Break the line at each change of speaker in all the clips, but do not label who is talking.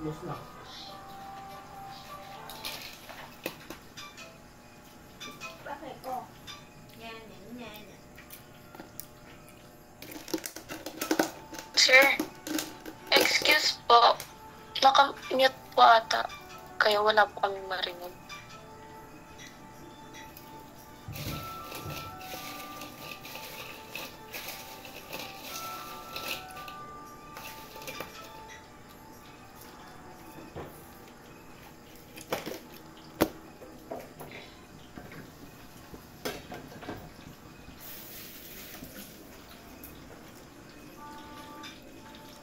Lose na.
Bakit ko? Yan, yan, yan.
Sir, excuse po. Naka-mute po ata. Kaya wala po kami marinig.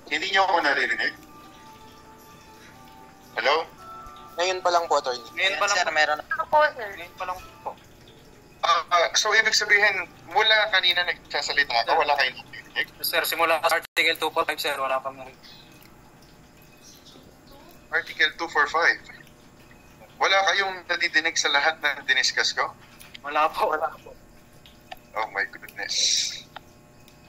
Hindi niyo ako naririnig? Hello?
Ngayon pa lang po, attorney.
Ngayon pa lang
sir, meron.
Ako, sir.
Ngayon pa lang po.
So, ibig sabihin, mula kanina nagsasalita ako, wala kayong naririnig?
Sir, simula sa Article 245, sir, wala pang
Article 245. Wala kayong nadidinig sa lahat na diniscuss ko?
Wala po.
Oh my goodness.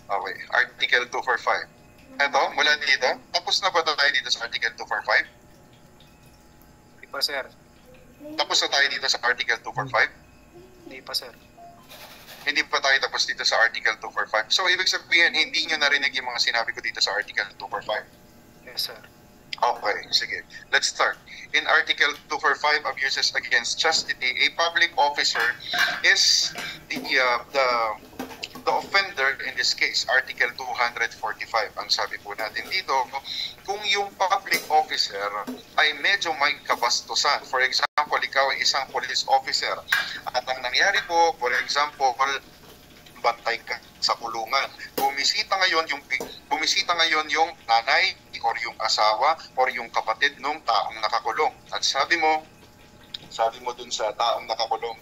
Okay, Article 245. Eto, mula dito, tapos na ba tayo dito sa Article 245?
Hindi pa, sir.
Tapos na tayo dito sa Article 245?
Hindi pa, sir.
Hindi pa tayo tapos dito sa Article 245. So, ibig sabihin, hindi nyo narinig yung mga sinabi ko dito sa Article 245?
Yes, sir.
Okay, sige. Let's start. In Article 245, abuses against chastity, a public officer is the offender in this case, Article 245. Ang sabi po natin dito, kung yung public officer ay medyo may kabastusan. For example, ikaw ay isang police officer at ang nangyari po, for example, bantay ka sa kulungan. Bumisita ngayon yung nanay or yung asawa or yung kapatid ng taong nakakulong. At sabi mo dun sa taong nakakulong,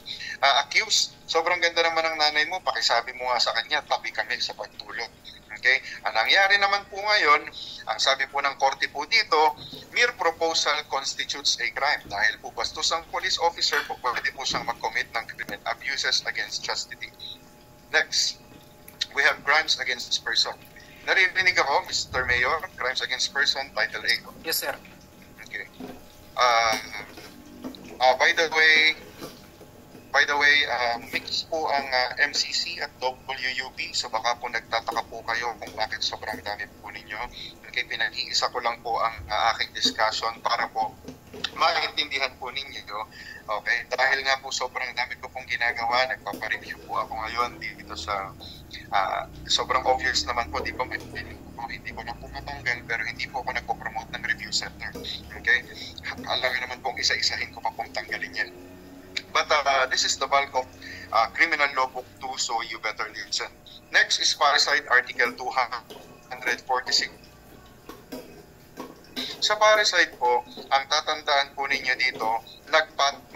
accused, sobrang ganda naman ng nanay mo, pakisabi mo nga sa kanya, tabi kami sa pagtulog. Okay? Ang nangyari naman po ngayon, ang sabi po ng korte po dito, mere proposal constitutes a crime. Dahil po bastos ang police officer po, pwede po siyang mag-commit ng criminal abuses against chastity. Next, we have crimes against person. Naririnig ako, Mr. Mayor, crimes against person, Title 8.
Yes, sir.
Okay. By the way, mix po ang MCC at WUP, so baka po nagtataka po kayo kung bakit sobrang dami po ninyo. Okay, pinag-iisa ko lang po ang aking discussion para po maintindihan po ninyo. Okay, dahil nga po sobrang dami ko pong ginagawa, nagpapareview po ako ngayon dito sa sobrang obvious naman po, di ba, hindi ko na po matanggal, pero hindi po ako nagpo-promote ng review center. Okay, alam naman pong isa-isahin ko pa pong tanggalin yan. But this is the bulk of Criminal Law Book 2, so you better listen. Next is Parricide, Article 246. Sa parricide po, ang tatandaan po ninyo dito,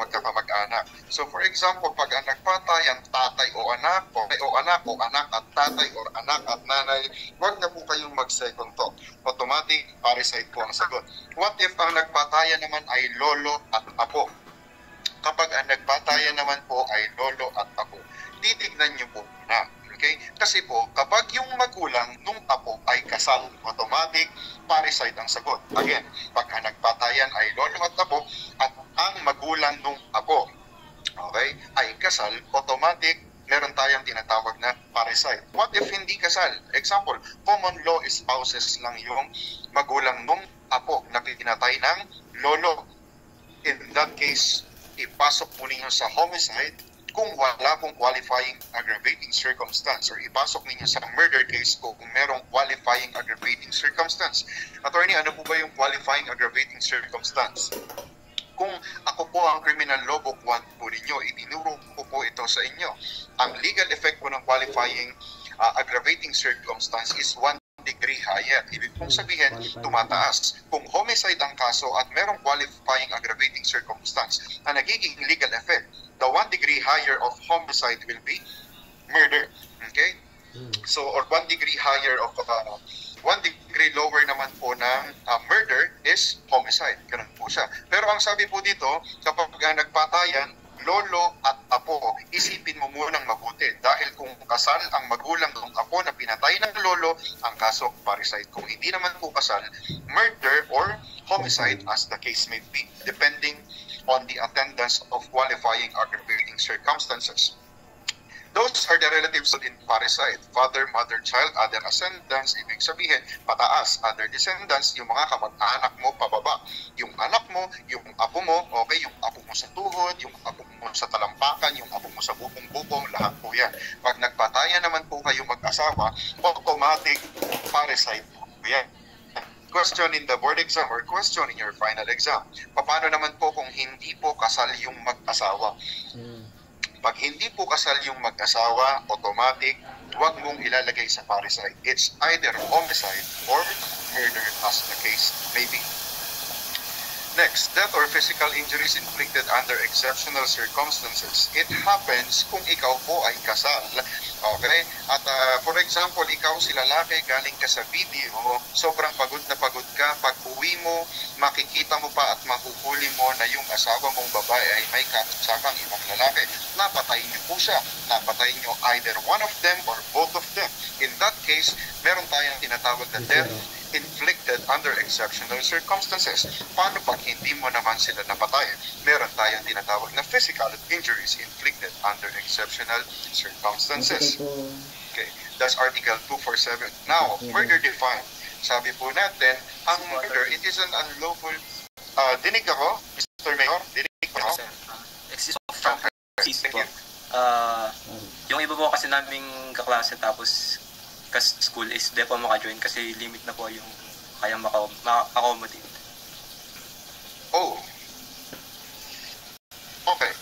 magkakamag-anak. So for example, pag ang nagpatayan, tatay o anak, o anak at tatay or anak at nanay, huwag na po kayong mag-second thought. Automatic, parricide po ang sagot. What if ang nagpatayan naman ay lolo at apo? Kapag ang nagpatayan naman po ay lolo at apo, titignan nyo po na. Okay? Kasi po, kapag yung magulang nung apo ay kasal, automatic, parricide ang sagot. Again, pag ang nagpatayan ay lolo at apo, at ang magulang nung apo, okay, ay kasal, automatic, meron tayong tinatawag na parricide. What if hindi kasal? Example, common law spouses lang yung magulang nung apo na pinatay ng lolo. In that case, ipasok po ninyo sa homicide kung wala pong qualifying aggravating circumstance, or ipasok ninyo sa murder case kung merong qualifying aggravating circumstance. Attorney, ano po ba yung qualifying aggravating circumstance? Kung ako po ang criminal law book 1 po ninyo, itinuro ko po ito sa inyo. Ang legal effect po ng qualifying aggravating circumstance is 1 degree higher. Ibig pong sabihin, tumataas. Kung homicide ang kaso at merong qualifying aggravating circumstance, ang nagiging legal effect, the 1 degree higher of homicide will be murder. Okay? So, or 1 degree higher of 1 degree lower naman po ng murder is homicide. Ganun po siya. Pero ang sabi po dito, kapag nagpatayan, lolo at apo, isipin mo munang mabuti. Dahil kung kasal ang magulang ng apo na pinatay ng lolo, ang kaso parricide. Kung hindi naman po kasal, murder or homicide, as the case may be, depending on the attendance of qualifying aggravating circumstances. Those are the relatives in parricide: father, mother, child, other ascendants. Ibig sabihin, pataas, other descendants, yung mga kamag-anak mo pababa. Yung anak mo, yung apo mo, okay, yung apo mo sa tuhod, yung apo mo sa talampakan, yung apo mo sa bubong-bubong, lahat po yan. Pag nagpatayan naman po kayo mag-asawa, automatic parricide po yan. Question in the board exam or question in your final exam. Paano naman po kung hindi po kasal yung mag-asawa? Pag hindi po kasal yung mag-asawa, automatic, huwag mong ilalagay sa parricide. It's either homicide or murder, as the case may be. Next, death or physical injuries inflicted under exceptional circumstances. It happens kung ikaw po ay kasal. Okay? At for example, ikaw si lalaki, galing ka sa video, sobrang pagod na pagod ka. Pag uwi mo, makikita mo pa at mahuhuli mo na yung asawa mong babae ay may katsakang ibang lalaki. Napatay niyo po siya. Napatay niyo either one of them or both of them. In that case, meron tayong tinatawag na death inflicted under exceptional circumstances. Paano pag hindi mo naman sila napatay? Meron tayong tinatawag na physical injuries inflicted under exceptional circumstances. Okay, that's Article 247. Now, murder defined. Sabi po natin, ang murder, it is an unlawful... dinig ako, Mr. Mayor? Dinig ako?
Excuse of
Okay, thank you.
yung iba po kasi naming kaklase tapos school is di po maka-join kasi limit na po yung kaya maka-accommodate.
Oh. Okay.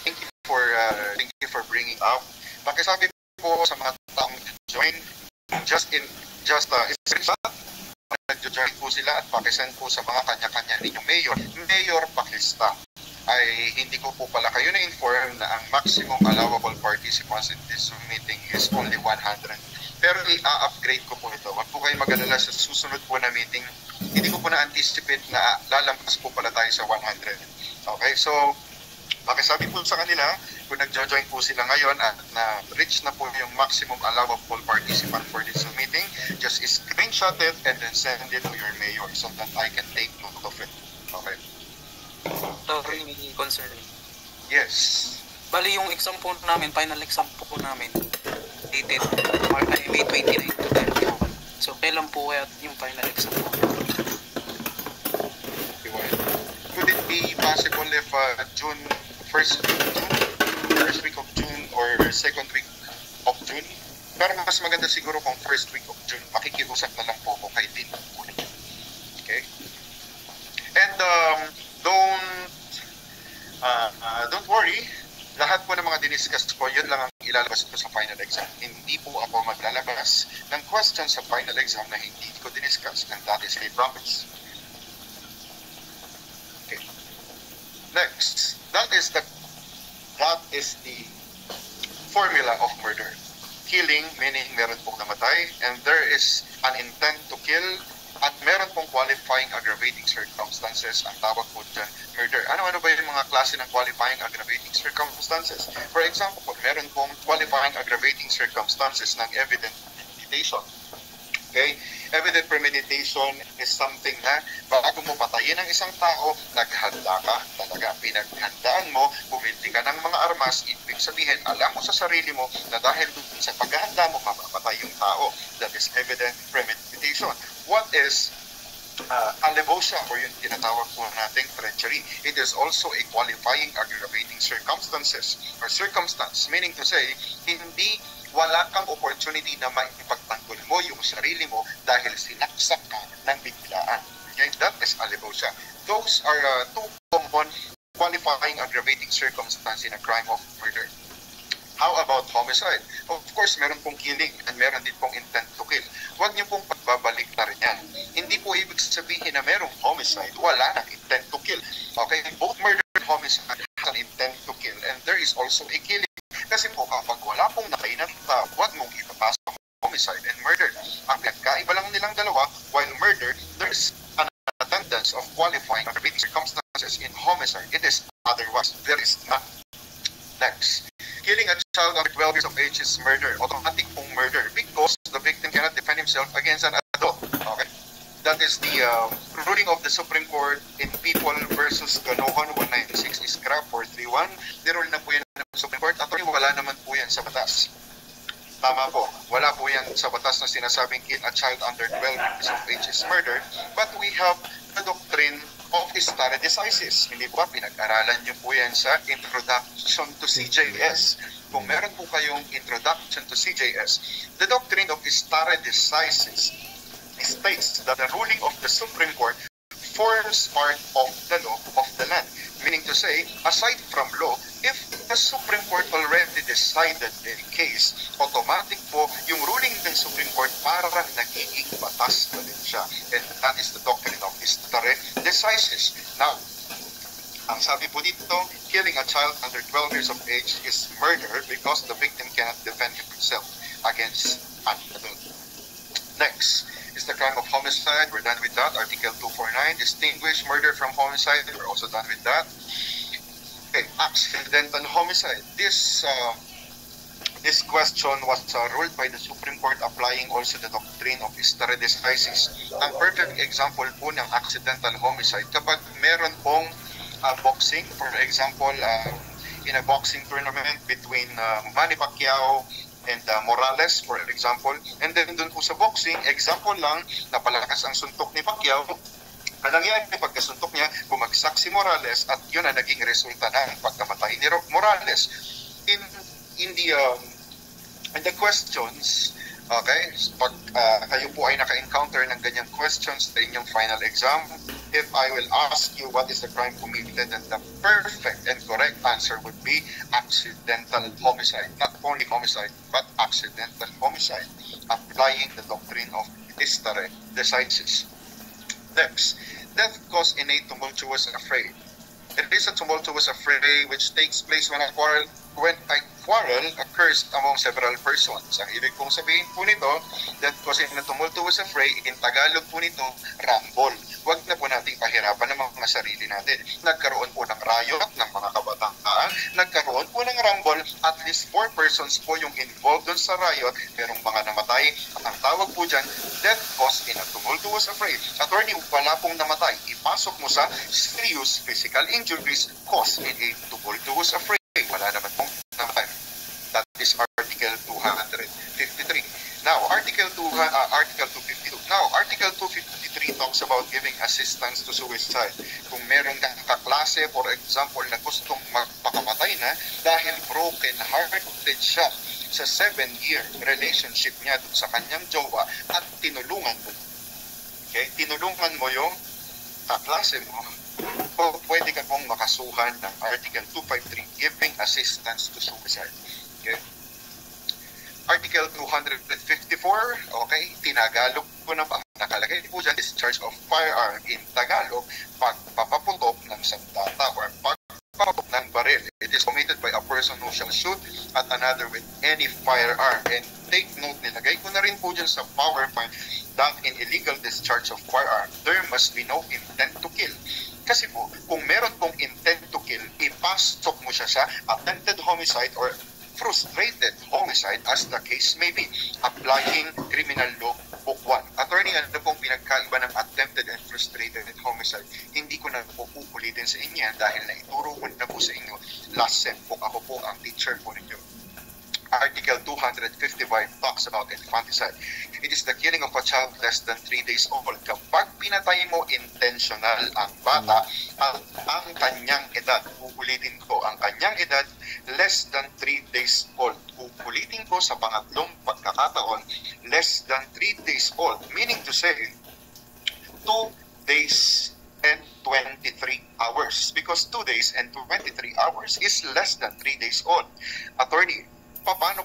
Thank you for bringing up. Pakisabi po sa mga taong join, nag-join po sila at pakisend po sa mga kanya-kanya ninyong mayor pakista. Ay hindi ko po pala kayo na-inform na ang maximum allowable participants in this meeting is only 100. Pero i-upgrade ko po ito. Huwag po kayo mag-alala sa susunod po na meeting. Hindi ko po na-anticipate na lalampas po pala tayo sa 100. Okay, so pakisabi po sa kanila kung nag-join po sila ngayon at na-reach na po yung maximum allowable participant for this meeting, just screenshot it and then send it to your mayor so that I can take note of it. Okay.
Sorry, concern.
Yes.
Bali yung exam po namin, final exam po namin, dated May 29 to 31. So, kailan po kaya yung final exam po?
Could it be possible if first week of June or second week of June? Pero mas maganda siguro kung first week of June. Makikiusap na lang po ko kay Dean. Okay? And don't worry, lahat po ng mga diniscuss po, yun lang ang ilalabas ko sa final exam. Hindi po ako maglalabas ng question sa final exam na hindi ko diniscuss, and that is a promise. Okay. Next, that is the formula of murder. Killing, meaning meron pong namatay, and there is an intent to kill, at meron pong qualifying aggravating circumstances. Ang tawag po dyan, murder. Ano-ano ba yung mga klase ng qualifying aggravating circumstances? For example, meron pong qualifying aggravating circumstances ng evident premeditation. Okay? Evident premeditation is something na bago mo patayin ang isang tao, naghanda ka talaga. Pinaghandaan mo, bumili ka ng mga armas, ibig sabihin, alam mo sa sarili mo na dahil sa paghahanda mo, mapapatay yung tao. That is evident premeditation. What is alevosya or yung tinatawag po nating treachery? It is also a qualifying aggravating circumstances or circumstance, meaning to say, wala kang opportunity na maipagtanggol mo yung sarili mo dahil sinaksak ka ng biglaan. Okay? That is alevosya. Those are two common qualifying aggravating circumstances in a crime of murder. How about homicide? Of course, meron pong killing and meron din pong intent to kill. Huwag niyo pong pagbabalik na rin yan. Hindi po ibig sabihin na merong homicide, wala nang intent to kill. Okay? Both murder and homicide has an intent to kill, and there is also a killing. Kasi po kapag wala pong nakay na tao, huwag mong ipapasok homicide and murder. Ang pinagkaiba lang nilang dalawa, while murder, there is an attendance of qualifying aggravating circumstances. In homicide, it is otherwise. There is not. Next. Killing a child under 12 years of age is murder, automatic pong murder, because the victim cannot defend himself against an adult. Okay? That is the ruling of the Supreme Court in People versus Ganohon 196 Scrap 431. Nirule na po yan ng Supreme Court. At wala naman po yan sa batas. Tama po. Wala po yan sa batas na sinasabing kill a child under 12 years of age is murder. But we have the doctrine of stare decisis. Hindi ba? Pinag-aralan niyo po yan sa Introduction to CJS. Kung meron po kayong Introduction to CJS, the doctrine of stare decisis states that the ruling of the Supreme Court forms part of the law of the land. Meaning to say, aside from law, if the Supreme Court already decided a case, automatic po yung ruling ng Supreme Court parang nagiging batas na din siya. And that is the doctrine of stare decisis. Now, ang sabi po dito, killing a child under 12 years of age is murder because the victim cannot defend himself against an adult. Next is the crime of homicide. We're done with that. Article 249, distinguish murder from homicide. We're also done with that. Okay, accidental homicide. This question was ruled by the Supreme Court applying also the doctrine of stare decisis. Ang perfect example po ng accidental homicide, kapag meron pong boxing, for example, in a boxing tournament between Manny Pacquiao and Morales, for example, and then dun po sa boxing, example lang, napalakas ang suntok ni Pacquiao. Ang nangyari, pagkasuntok niya, bumagsak si Morales at yun ang naging resulta ng pagkamatay ni Morales. In the questions, okay, pag kayo po ay naka-encounter ng ganyang questions sa inyong final exam, if I will ask you what is the crime committed, then the perfect and correct answer would be accidental homicide. Not only homicide, but accidental homicide, applying the doctrine of stare decisis. Next, death caused in a tumultuous affray. It is a tumultuous affray which takes place when a quarrel occurs among several persons. Ang ibig pong sabihin po nito, death caused in a tumultuous affray, in Tagalog po nito, rumble. Huwag na po nating pahirapan ng mga sarili natin. Nagkaroon po ng riot ng mga kabataan, nagkaroon po ng rumble, at least 4 persons po yung involved dun sa riot, merong mga namatay, at ang tawag po dyan, death caused in a tumultuous affray. Attorney, wala pong namatay, ipasok mo sa serious physical injuries caused in a tumultuous affray. Wala naman pong namatay. That is Article 253. Now, Article 252. Now, Article 253 talks about giving assistance to suicide. Kung meron kang kaklase, for example, na gustong magpakamatay na dahil broken-hearted siya sa 7-year relationship niya dun sa kanyang jowa at tinulungan mo. Okay? Tinulungan mo yung kaklase mo, o pwede ka pong makasuhan ng Article 253, giving assistance to suicide. Okay? Article 254, okay, tinagalog po na ba? Nakalagay po dyan, discharge of firearm in Tagalog, pagpapaputok ng sandata or pagpapaputok ng baril. It is committed by a person who shall shoot at another with any firearm. And take note, nilagay ko na rin po dyan sa PowerPoint that in illegal discharge of firearm, there must be no intent to kill. Kasi po, kung meron pong intent to kill, ipasok mo siya sa attempted homicide or frustrated homicide as the case may be, applying Criminal Law Book 1. Attorney, ano pong pinagkaiba ng attempted and frustrated homicide? Hindi ko na po uulitin sa inyo dahil naituro ko na po sa inyo last sem kung ako po ang teacher po ninyo. Article 255 talks about infanticide. It is the killing of a child less than 3 days old. Kapag pinatay mo intentional ang bata, ang kanyang edad, uulitin ko, ang kanyang edad less than 3 days old. Uulitin ko sa pangatlong pagkakataon, less than 3 days old. Meaning to say, 2 days and 23 hours. Because 2 days and 23 hours is less than 3 days old. Attorney, paano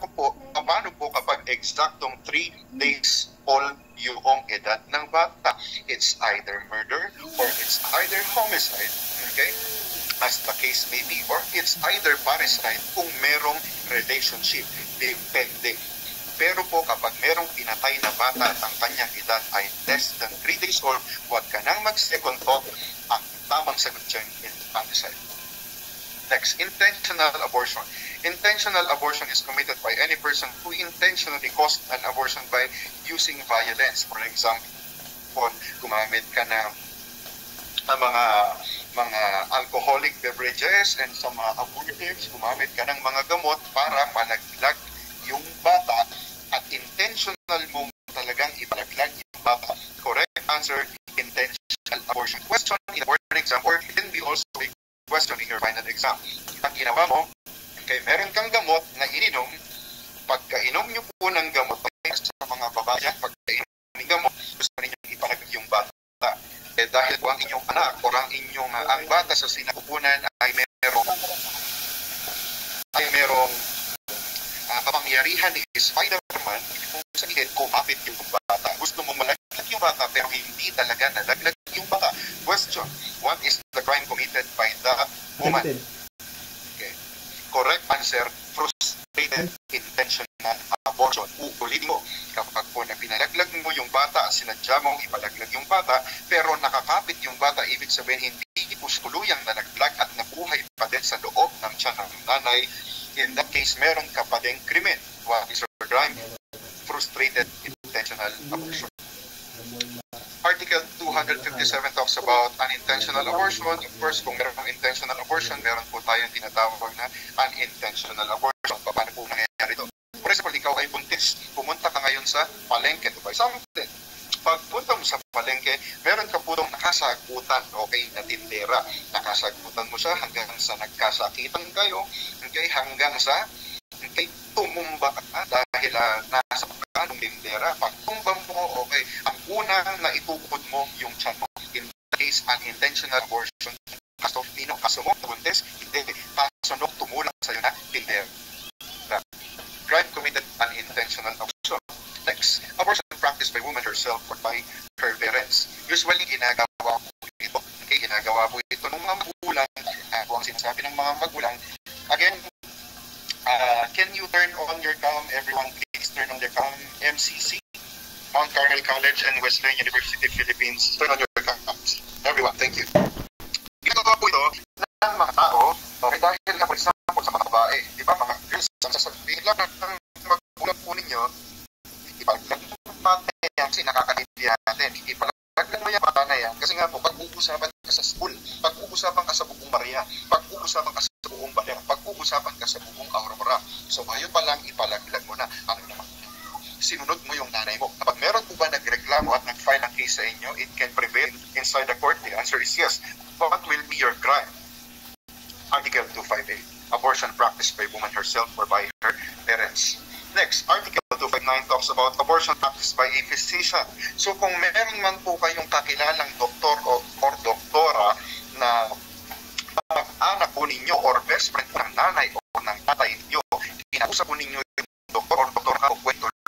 po kapag eksaktong 3 days old yung edad ng bata? It's either murder or it's either homicide, okay? As the case may be, or it's either parricide kung merong relationship. Depende. Pero po kapag merong pinatay na bata at ang kanyang edad ay less than 3 days old, huwag ka nang mag-second thought. Ang tamang sagot dyan is infanticide. Next, intentional abortion. Intentional abortion is committed by any person who intentionally caused an abortion by using violence. For example, cellphone, gumamit ka ng mga alcoholic beverages and sa mga abortives, gumamit ka ng mga gamot para malaglag yung bata at intentional mong talagang ipalaglag yung bata. Correct answer, intentional abortion. Question in the board exam or it can be also a question in your final exam. Ang ginawa mo, okay, meron kang gamot na ininom, pagkainom nyo po ng gamot, sa mga babayan, pagkainom ng gamot, gusto ninyong ipalaglag yung bata. Dahil po ang inyong anak o ang inyong ang bata sa sinapupunan ay merong kapangyarihan ni Spider-Man, kung sabihin, kumapit yung bata. Gusto mo malaglag yung bata pero hindi talaga nalaglag yung bata. Question, what is the crime committed by the woman? Okay. Correct answer, frustrated intentional abortion. Ulitin mo, kapag po na pinalaglag mo yung bata, sinadya mong ipalaglag yung bata, pero nakakapit yung bata, ibig sabihin hindi po tuluyang nalaglag at nabuhay pa din sa loob ng tiyan ng nanay. In that case, meron ka pa din krimen. What is your crime? Frustrated intentional abortion. Article 257 talks about unintentional abortion. Of course, kung meron ng intentional abortion, meron po tayong tinatawag na unintentional abortion. Paano po nangyayari ito? For example, ikaw ay buntis. Pumunta ka ngayon sa palengke to buy something. Pagpunta mo sa palengke, meron ka po itong nakasagutan, okay, na tindera. Nakasagutan mo siya hanggang sa nagkasakitan kayo, okay, hanggang sa tumumba ka dahil nasa pagkanong tindera. Pagtumba mo, okay, ang unang naitukod mo yung tiyan mo. In that case, unintentional abortion. Kaso mo, buntis, hindi. Kaso no, tumulak sa'yo na tindera. Crime committed unintentional abortion. Next, abortion practiced by woman herself or by her parents. Usually, ginagawa po ito. Okay, ginagawa po ito ng mga magulang. Kung ang sinasabi ng mga magulang. Again, can you turn on your cam? Everyone, please turn on their cam. MCC, Mount Carmel College and Wesleyan University, Philippines. Turn on your cams. Everyone, thank you. Ginagawa po ito ng mga tao, okay, dahil nga, for example, sa mga babae, di ba, mga girls, ang sasabihin lang ng magulang po ninyo, ipalaglag mo bata yan kasi nakakatindi natin. Ipalaglag mo yung bata na yan kasi nga po, pag-uusapan ka sa school, pag-uusapan ka sa buong Maria, pag-uusapan ka sa buong Baler, pag-uusapan ka sa buong Aurora. So ngayon pa lang, ipalaglag mo na. Ano naman? Sinunod mo yung nanay mo. Kapag meron po ba nagreklamo at nag-file ang case sa inyo, it can prevail inside the court. The answer is yes. What will be your crime? Article 258. Abortion practiced by woman herself or by her parents. Next, Article 259 talks about abortion practiced by a physician. So kung meron man po kayong kakilalang doktor or doktora na anak po ninyo or best friend po ng nanay o ng tatay ninyo, kinausap po ninyo yung doktor or doktora o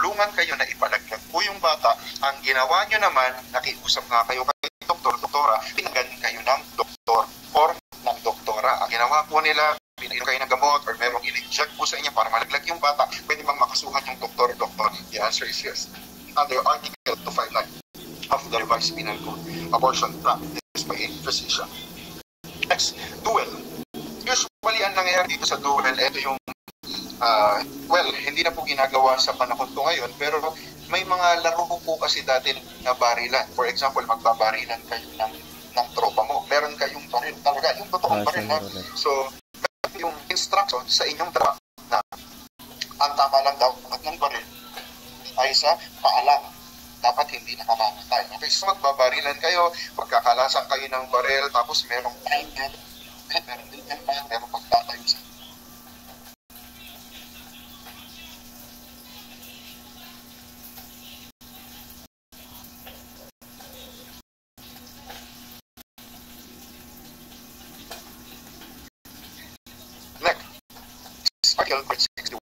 tulungan kayo na ipalaglag po yung bata, ang ginawa nyo naman, nakiusap nga kayo kay doktor, doktora, pinanggan kayo ng doktor or ng doktora. Ang ginawa po nila, pinainom kayo ng gamot or merong in-inject po sa inyo para malaglag yung bata, pwede bang makasuhan yung doktor? The answer is yes. Under Article 259 of the Revised Penal Code, abortion practiced by a physician. Next, duel. Usually, ang nangyayari dito sa duel, ito yung, hindi na po ginagawa sa panahon to ngayon, pero may mga laro po kasi dati na barilan. For example, magbabarilan kayo ng tropa mo. Meron kayong baril talaga, yung totoong baril na. So, yung instruction sa inyong tropa na ang tama lang daw at ng baril ay sa paalang. Dapat hindi nakamamatay. Okay, so magbabarilan kayo, magkakalasan kayo ng baril, tapos merong timer, meron din yan pa, meron pagtatayo sa Article 61.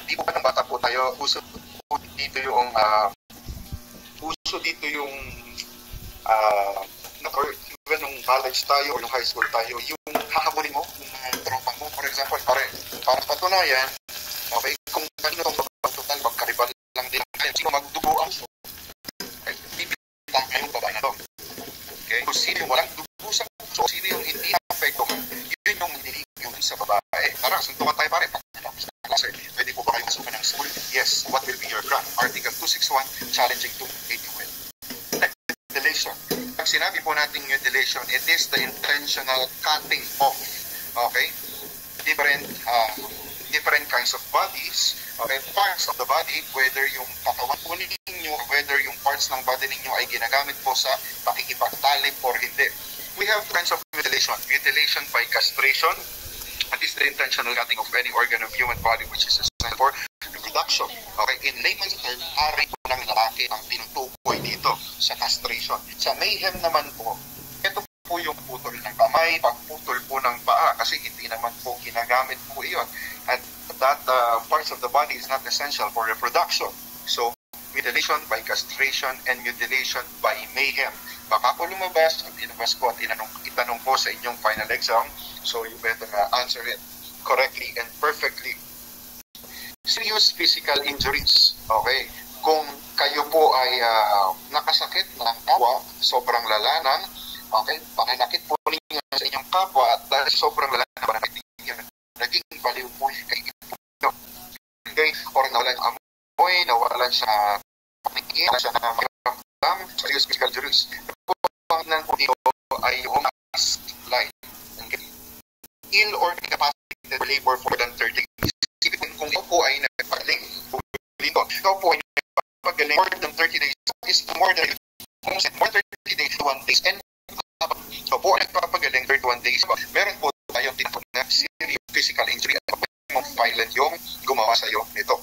Di po ba ng bata po tayo, uso dito yung even nung college tayo o nung high school tayo, yung hahabulin mo, yung tropa mo, for example, para patunayan, okay, kung kanino itong babang total, magkaribal lang din kayo, sino magdugo ang bibitang kayong babae na to. Okay? Kung sino yung walang dugo sa puso, sino yung hindi apektuhan, yun yung nililigyo sa babae. Tara, suntukan tayo pare, pagkatapos na klase, pwede po ba kayo masukan ng school? Yes. What will be your crime? Article 2 261, challenging to AQL. Mutilation. Pag sinabi po natin mutilation, it is the intentional cutting off, okay, different kinds of bodies, okay, parts of the body, whether yung katawan po ninyo, whether yung parts ng body ninyo ay ginagamit po sa pakikipagtalip or hindi. We have kinds of mutilation. Mutilation by castration. That is the intentional cutting of any organ of human body which is essential for reproduction. Okay, in layman's term, ari po ng lalaki ang tinutukoy dito sa castration. Sa mayhem naman po, ito po yung putol ng kamay, pagputol po ng paa, kasi hindi naman po ginagamit po iyon. At that parts of the body is not essential for reproduction. So, mutilation by castration and mutilation by mayhem. Baka po lumabas, at inabas ko at itanong po sa inyong final exam, so you better answer it correctly and perfectly. Serious physical injuries. Okay, kung kayo po ay nakasakit ng kapwa, sobrang lala ng, okay, pananakit po ninyo sa inyong kapwa at dahil sobrang lala na pananakit ninyo, naging baliw po kay ipo. Okay, or nawalan yung amoy, nawalan siya panikin, siya na maramdam, serious physical injuries. Pangnan po dito ay yung line. Okay. Ill or incapacitated for labor for than 30 days. Kung ito po ay nagpagaling, ikaw po ay nagpagaling more than 30 days, is more than 30 days to 1 days, and ito po ay nagpapagaling 31 days. Meron po tayong tinatawag na serious physical injury at mong violent yung gumawa sa iyo nito.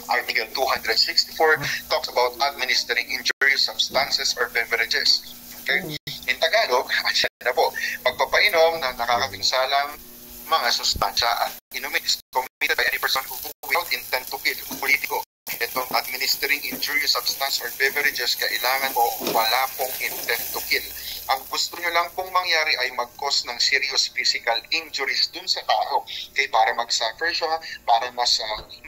Article 264 talks about administering injurious substances or beverages. Okay? In Tagalog, asya na po, pagpapainom na nakakapinsalang mga sustansya at inumin is committed by any person who without intent to kill, politiko. Itong administering injurious substance or beverages, kailangan po wala pong intent to kill. Ang gusto nyo lang pong mangyari ay mag-cause ng serious physical injuries dun sa tao. Okay, para mag-suffer siya, para mas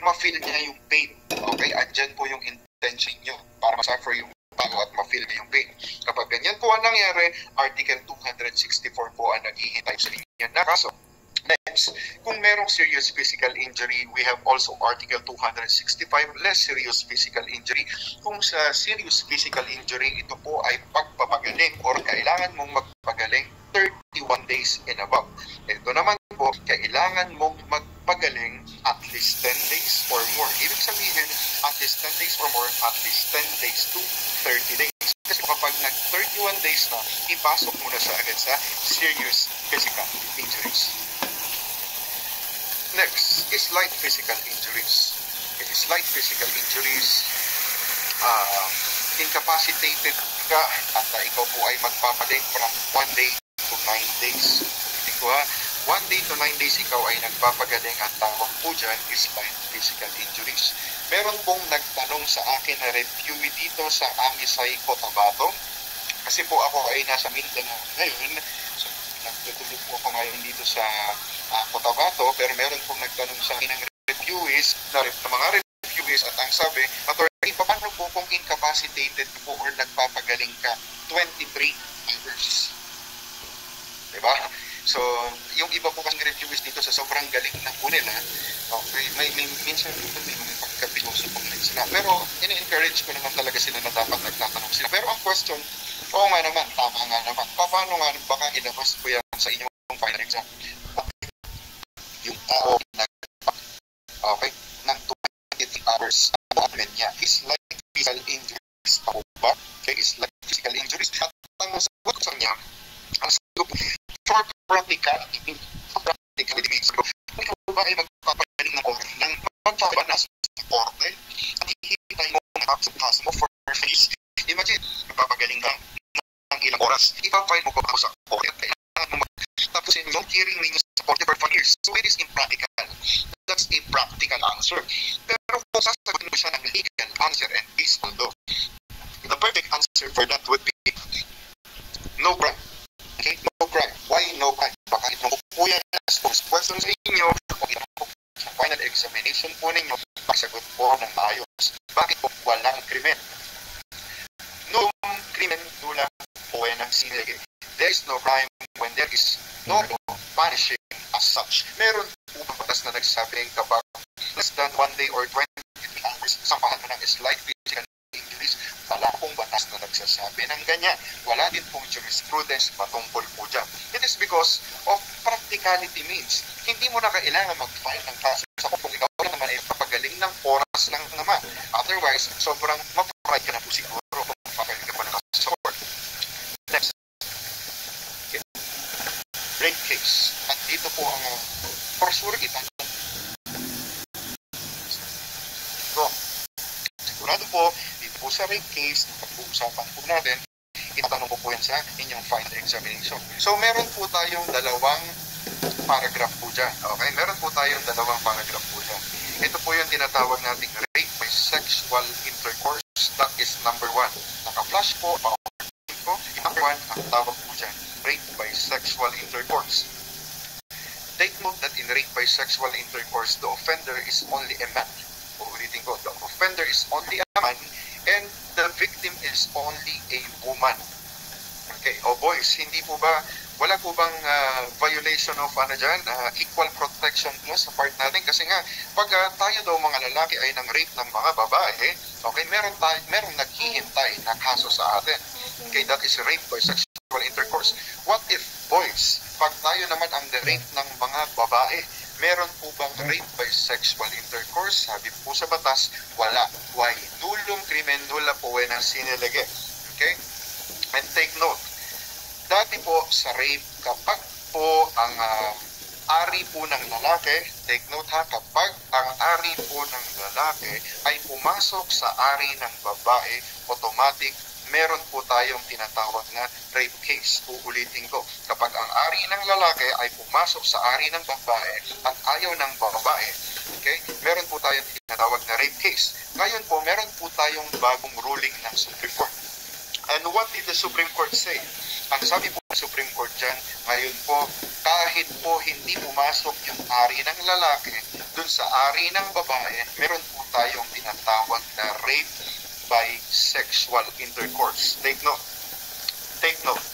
ma-feel niya yung pain. Okay, andyan po yung intention nyo para ma-suffer yung tao at ma-feel niya yung pain. Kapag ganyan po ang nangyari, Article 264 po ang naghihintay sa inyo na kaso. Next, kung merong serious physical injury, we have also Article 265, less serious physical injury. Kung sa serious physical injury, ito po ay pagpapagaling or kailangan mong magpagaling 31 days and above. Ito naman po, kailangan mong magpagaling at least 10 days or more. Ibig sabihin, at least 10 days or more, at least 10 days to 30 days. Kasi kapag nag-31 days na, ipasok mo na siya agad sa serious physical injuries. Next is light physical injuries. It is light physical injuries. Incapacitated ka at ikaw po ay magpapaling from 1 day to 9 days. Ito 1 day to 9 days ikaw ay nagpapagaling at tawag po dyan is light physical injuries. Meron pong nagtanong sa akin na reviewee dito sa Amisay, Cotabato. Kasi po ako ay nasa Mindanao ngayon. So, nagtutulog po ako ngayon dito sa Cotabato, pero meron pong nagtanong sa akin ng reviewees, mga reviewees, at ang sabi, attorney, paano po kung incapacitated po or nagpapagaling ka 23 hours? Diba? So, yung iba po kasing reviewees dito sa sobrang galing ng po nila, okay, may minsan may mga pagkabiloso pong sila. Pero, in-encourage ko naman talaga sila na dapat nagtatanong sila. Pero ang question, oo nga naman, tama nga naman. Paano nga baka ilabas ko yan sa inyong final exam? Yung tao okay, ng 23 hours ang admin niya is like physical injuries pa ba? Okay, is like physical injuries. At ang sagot sa niya, ang sagot for practicality, ikaw ba ay magpapagaling ng order ng magpapanas sa order at hihintay mo ang absence mo for face. Imagine, magpapagaling ka ng ilang oras. Ipapile mo pa ako sa order at kailangan mo tapusin yung hearing ninyo sa 45 years. So it is impractical. That's a practical answer. Pero kung sasagutin mo siya ng legal answer and based on law, the perfect answer for that would be no crime. Okay? No crime. Why no crime? Baka itong po yan as question sa inyo o itong po sa final examination po ninyo, pagsagot po ng maayos. Bakit po walang krimen? No krimen tula po ay nagsilagi. There is no crime when there is no punishing as such. Meron po batas na nagsabing kapag less than 1 day or 23 hours Samahan mo ng slight physical injuries, wala pong batas na nagsasabi ng ganyan. Wala din pong jurisprudence patungkol po dyan. It is because of practicality means. Hindi mo na kailangan mag-file ng kaso sa kung ikaw na naman ay papagaling ng oras lang naman. Otherwise, sobrang ma-pride ka na po siguro kung papagaling ka pa ng kaso sa court. Next. Okay. Rape case. At dito po ang for sure kita. So, sigurado po, dito po sa rape case, pag-uusapan po natin, itatanong po yan sa inyong final examination. So, meron po tayong dalawang paragraph po dyan. Okay? Meron po tayong dalawang paragraph po dyan. Ito po yung tinatawag nating rape by sexual intercourse. That is number 1. Naka-flash po, po. Number 1, ang tawag po dyan, rape by sexual intercourse. Take note that in rape by sexual intercourse, the offender is only a man. Uulitin ko, the offender is only a man and the victim is only a woman. Okay, o boys, hindi po ba, wala po bang violation of equal protection clause sa part natin? Kasi nga, pag tayo daw mga lalaki ay nang rape ng mga babae, okay, merong naghihintay na kaso sa atin. Okay, that is rape by sexual intercourse. What if, boys, pag tayo naman ang rape ng mga babae, meron po bang rape by sexual intercourse? Sabi po sa batas, wala. Why? Nullum crimen nulla poena sine lege. Okay? And take note, dati po sa rape, kapag po ang ari po ng lalaki, take note ha, kapag ang ari po ng lalaki ay pumasok sa ari ng babae, automatic, meron po tayong tinatawag na rape case. Uulitin ko, kapag ang ari ng lalaki ay pumasok sa ari ng babae at ayaw ng babae, okay, meron po tayong tinatawag na rape case. Ngayon po, meron po tayong bagong ruling ng Supreme Court. And what did the Supreme Court say? Ang sabi po ng Supreme Court dyan, ngayon po, kahit po hindi pumasok yung ari ng lalaki dun sa ari ng babae, meron po tayong tinatawag na rape by sexual intercourse. Take note. Take note.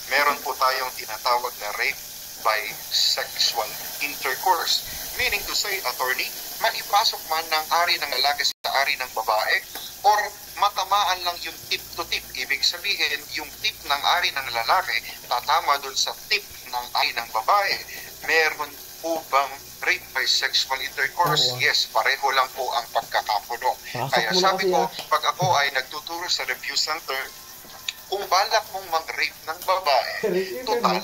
Meron po tayong tinatawag na rape by sexual intercourse. Meaning to say, attorney, maipasok man ng ari ng lalaki sa ari ng babae or matamaan lang yung tip to tip. Ibig sabihin, yung tip ng ari ng lalaki tatama dun sa tip ng ari ng babae. Meron po bang rape by sexual intercourse? Yes, pareho lang po ang pagkakapuno. Kaya sabi ko, pag ako ay nagtuturo sa review center, kung balak mong mag-rape ng babae, total,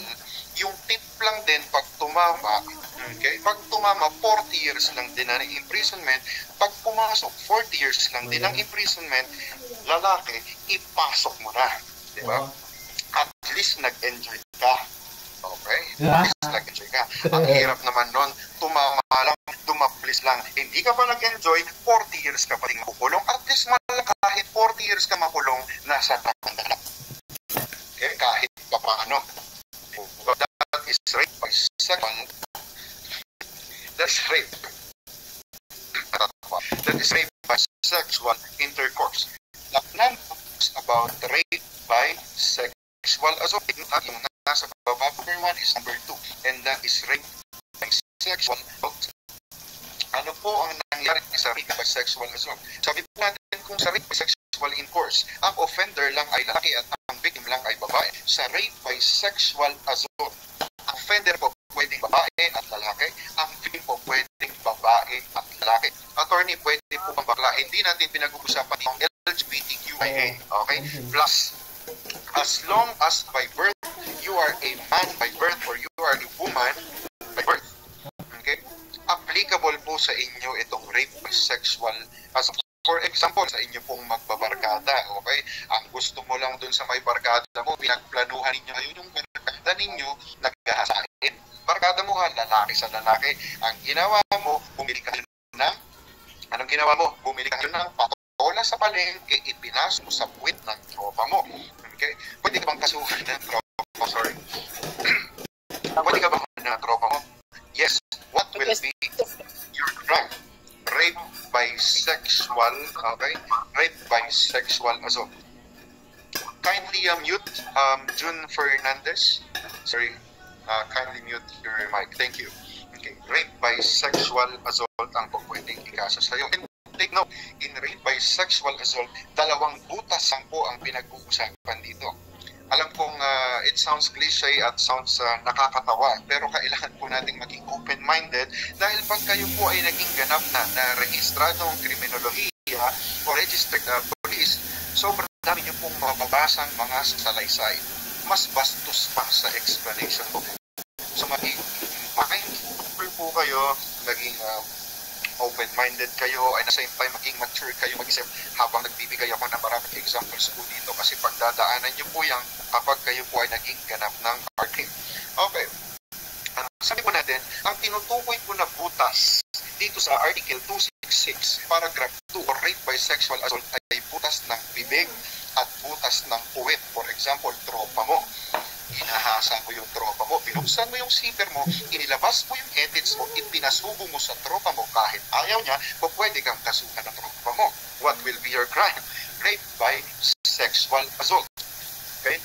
yung tip lang din pag tumama, okay? Pag tumama, 40 years lang din ang imprisonment. Pag pumasok, 40 years lang din ang imprisonment. Lalaki, ipasok mo na. Diba? At least nag-enjoy ka. Okay? At least nag-enjoy ka. Ang hirap naman nun, tumama lang, dumaplis lang. Hindi ka pa nag-enjoy, 40 years ka pa rin makukulong. At least kahit 40 years ka makulong, nasa tanda na. Okay? Kahit pa paano. That is rape by sexual. That's rape. That is rape by sexual intercourse. Now, about rape by sexual assault. Yung nasa baba, number 1 is number 2. And that is rape by sexual assault. Ano po ang nangyari sa rape by sexual assault? Sabi po natin kung sa rape by sexual intercourse, ang offender lang ay lalaki at ang victim lang ay babae. Sa rape by sexual assault, ang offender po pwedeng babae at lalaki, ang victim po pwedeng babae at lalaki. Attorney, pwede po bang bakla? Hindi natin pinag-uusapan yung LGBTQIA, okay? Plus, as long as by birth, you are a man by birth or you are a woman by birth, okay? Applicable po sa inyo itong rape by sexual assault. For example, sa inyo pong magbabarkada, okay? Ang gusto mo lang dun sa may barkada mo, pinagplanuhan ninyo ngayon yung barkada ninyo, naghahasain. Barkada mo ha, lalaki sa lalaki. Ang ginawa mo, bumili ka ng, anong ginawa mo? Bumili ka ng patola sa palengke, ipinasok mo sa puwit ng tropa mo. Okay? Pwede ka bang kasuhan ng tropa mo? Sorry. Pwede ka bang ng tropa mo? Yes. What will be your crime? Rape by sexual, okay? Rape by sexual assault. Kindly mute June Fernandez. Sorry, kindly mute your mic. Thank you. Okay, rape by sexual assault ang pwedeng ikaso sa'yo. And Take note, in rape by sexual assault, 2 butas lang po ang pinag-uusapan dito. Alam kong it sounds cliche at sounds nakakatawa, pero kailangan po nating maging open-minded dahil pag kayo po ay naging ganap na rehistradong kriminolohiya o registered police, sobrang dami niyo pong mababasang mga salaysay. Mas bastos pa sa explanation po. So maging mindful po kayo, maging open-minded kayo, at the same time maging mature kayo mag-isip habang nagbibigay ako ng maraming examples po dito kasi pagdadaanan nyo po yan kapag kayo po ay naging ganap ng crime. Okay. Sabi po natin, ang tinutukoy po na butas dito sa Article 266, Paragraph 2, or rape by sexual assault ay butas ng bibig at butas ng puwet. For example, tropa mo. Hinahasa mo yung tropa mo, binuksan mo yung zipper mo, inilabas mo yung edits mo, ipinasubo mo sa tropa mo kahit ayaw niya, o pwede kang kasuhan ng tropa mo. What will be your crime? Rape by sexual assault. Okay?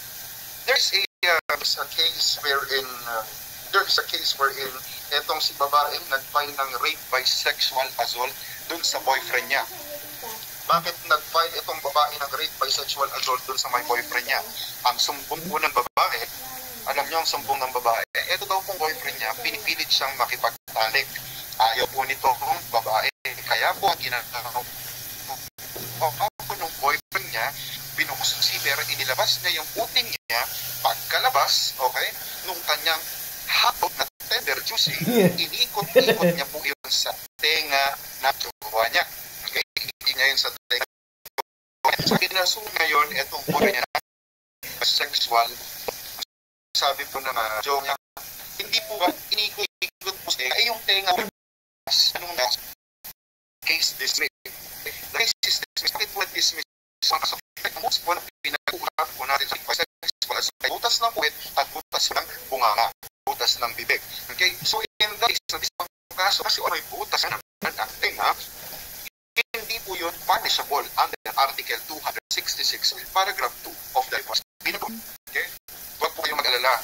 There's a case wherein etong si babaeng nag-file ng rape by sexual assault dun sa boyfriend niya. Bakit nag-file itong babae ng rape by sexual assault dun sa my boyfriend niya? Ang sumbong po ng babae, alam niyo ang sumbong ng babae, ito daw pong boyfriend niya, pinipilit siyang makipagtalik. Ayaw po nitong babae. Kaya po ang ginagawa po ng boyfriend niya, binuksan si Vera, inilabas niya yung uting niya, pagkalabas, okay, nung kanyang hapot na tender juicy, inikot-ikot niya po yun sa tenga na jowa niya. Okay, hindi niya yun sa tenga. Sa kinaso ngayon, itong boy niya na sexual, sabi po ng jowa niya, hindi po ba inikot-ikot po sa tenga, ay yung tenga anong na case dismissed. The case is dismissed. Bakit po na-dismiss? Ang most po na pinag-uurap po natin sa sexual assault, butas ng puwet at butas ng bunganga, butas ng bibig. Okay? So in that case, sa isang kaso, kasi may butas ng tenga, hindi po yun punishable under Article 266, Paragraph 2 of the Penal. Okay? Huwag po kayong mag-alala.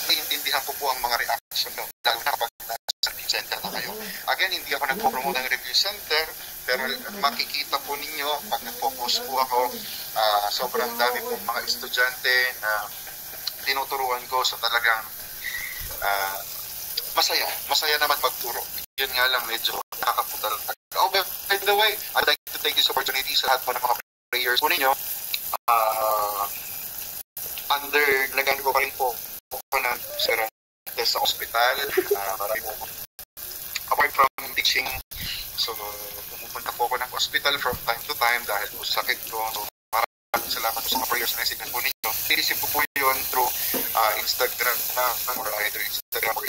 Naiintindihan ko po ang mga reaction nyo, lalo na kapag nasa review center na kayo. Again, hindi ako nagpo-promote ng review center, pero makikita po ninyo, pag nagpo-post po ako, sobrang dami po mga estudyante na tinuturuan ko sa talagang masaya naman pagturo. Yun nga lang, medyo nakakaputal. Oh, by the way, I'd like to take this opportunity sa lahat po ng mga prayers po ninyo. Nagano ko pa rin po ako ng test sa ospital. Marami po. Apart from teaching, so pumupunta po ako ng hospital from time to time dahil po sakit ko. So maraming salamat po sa mga prayers na isigan po ninyo. Inisip ko po yun through Instagram or either Instagram or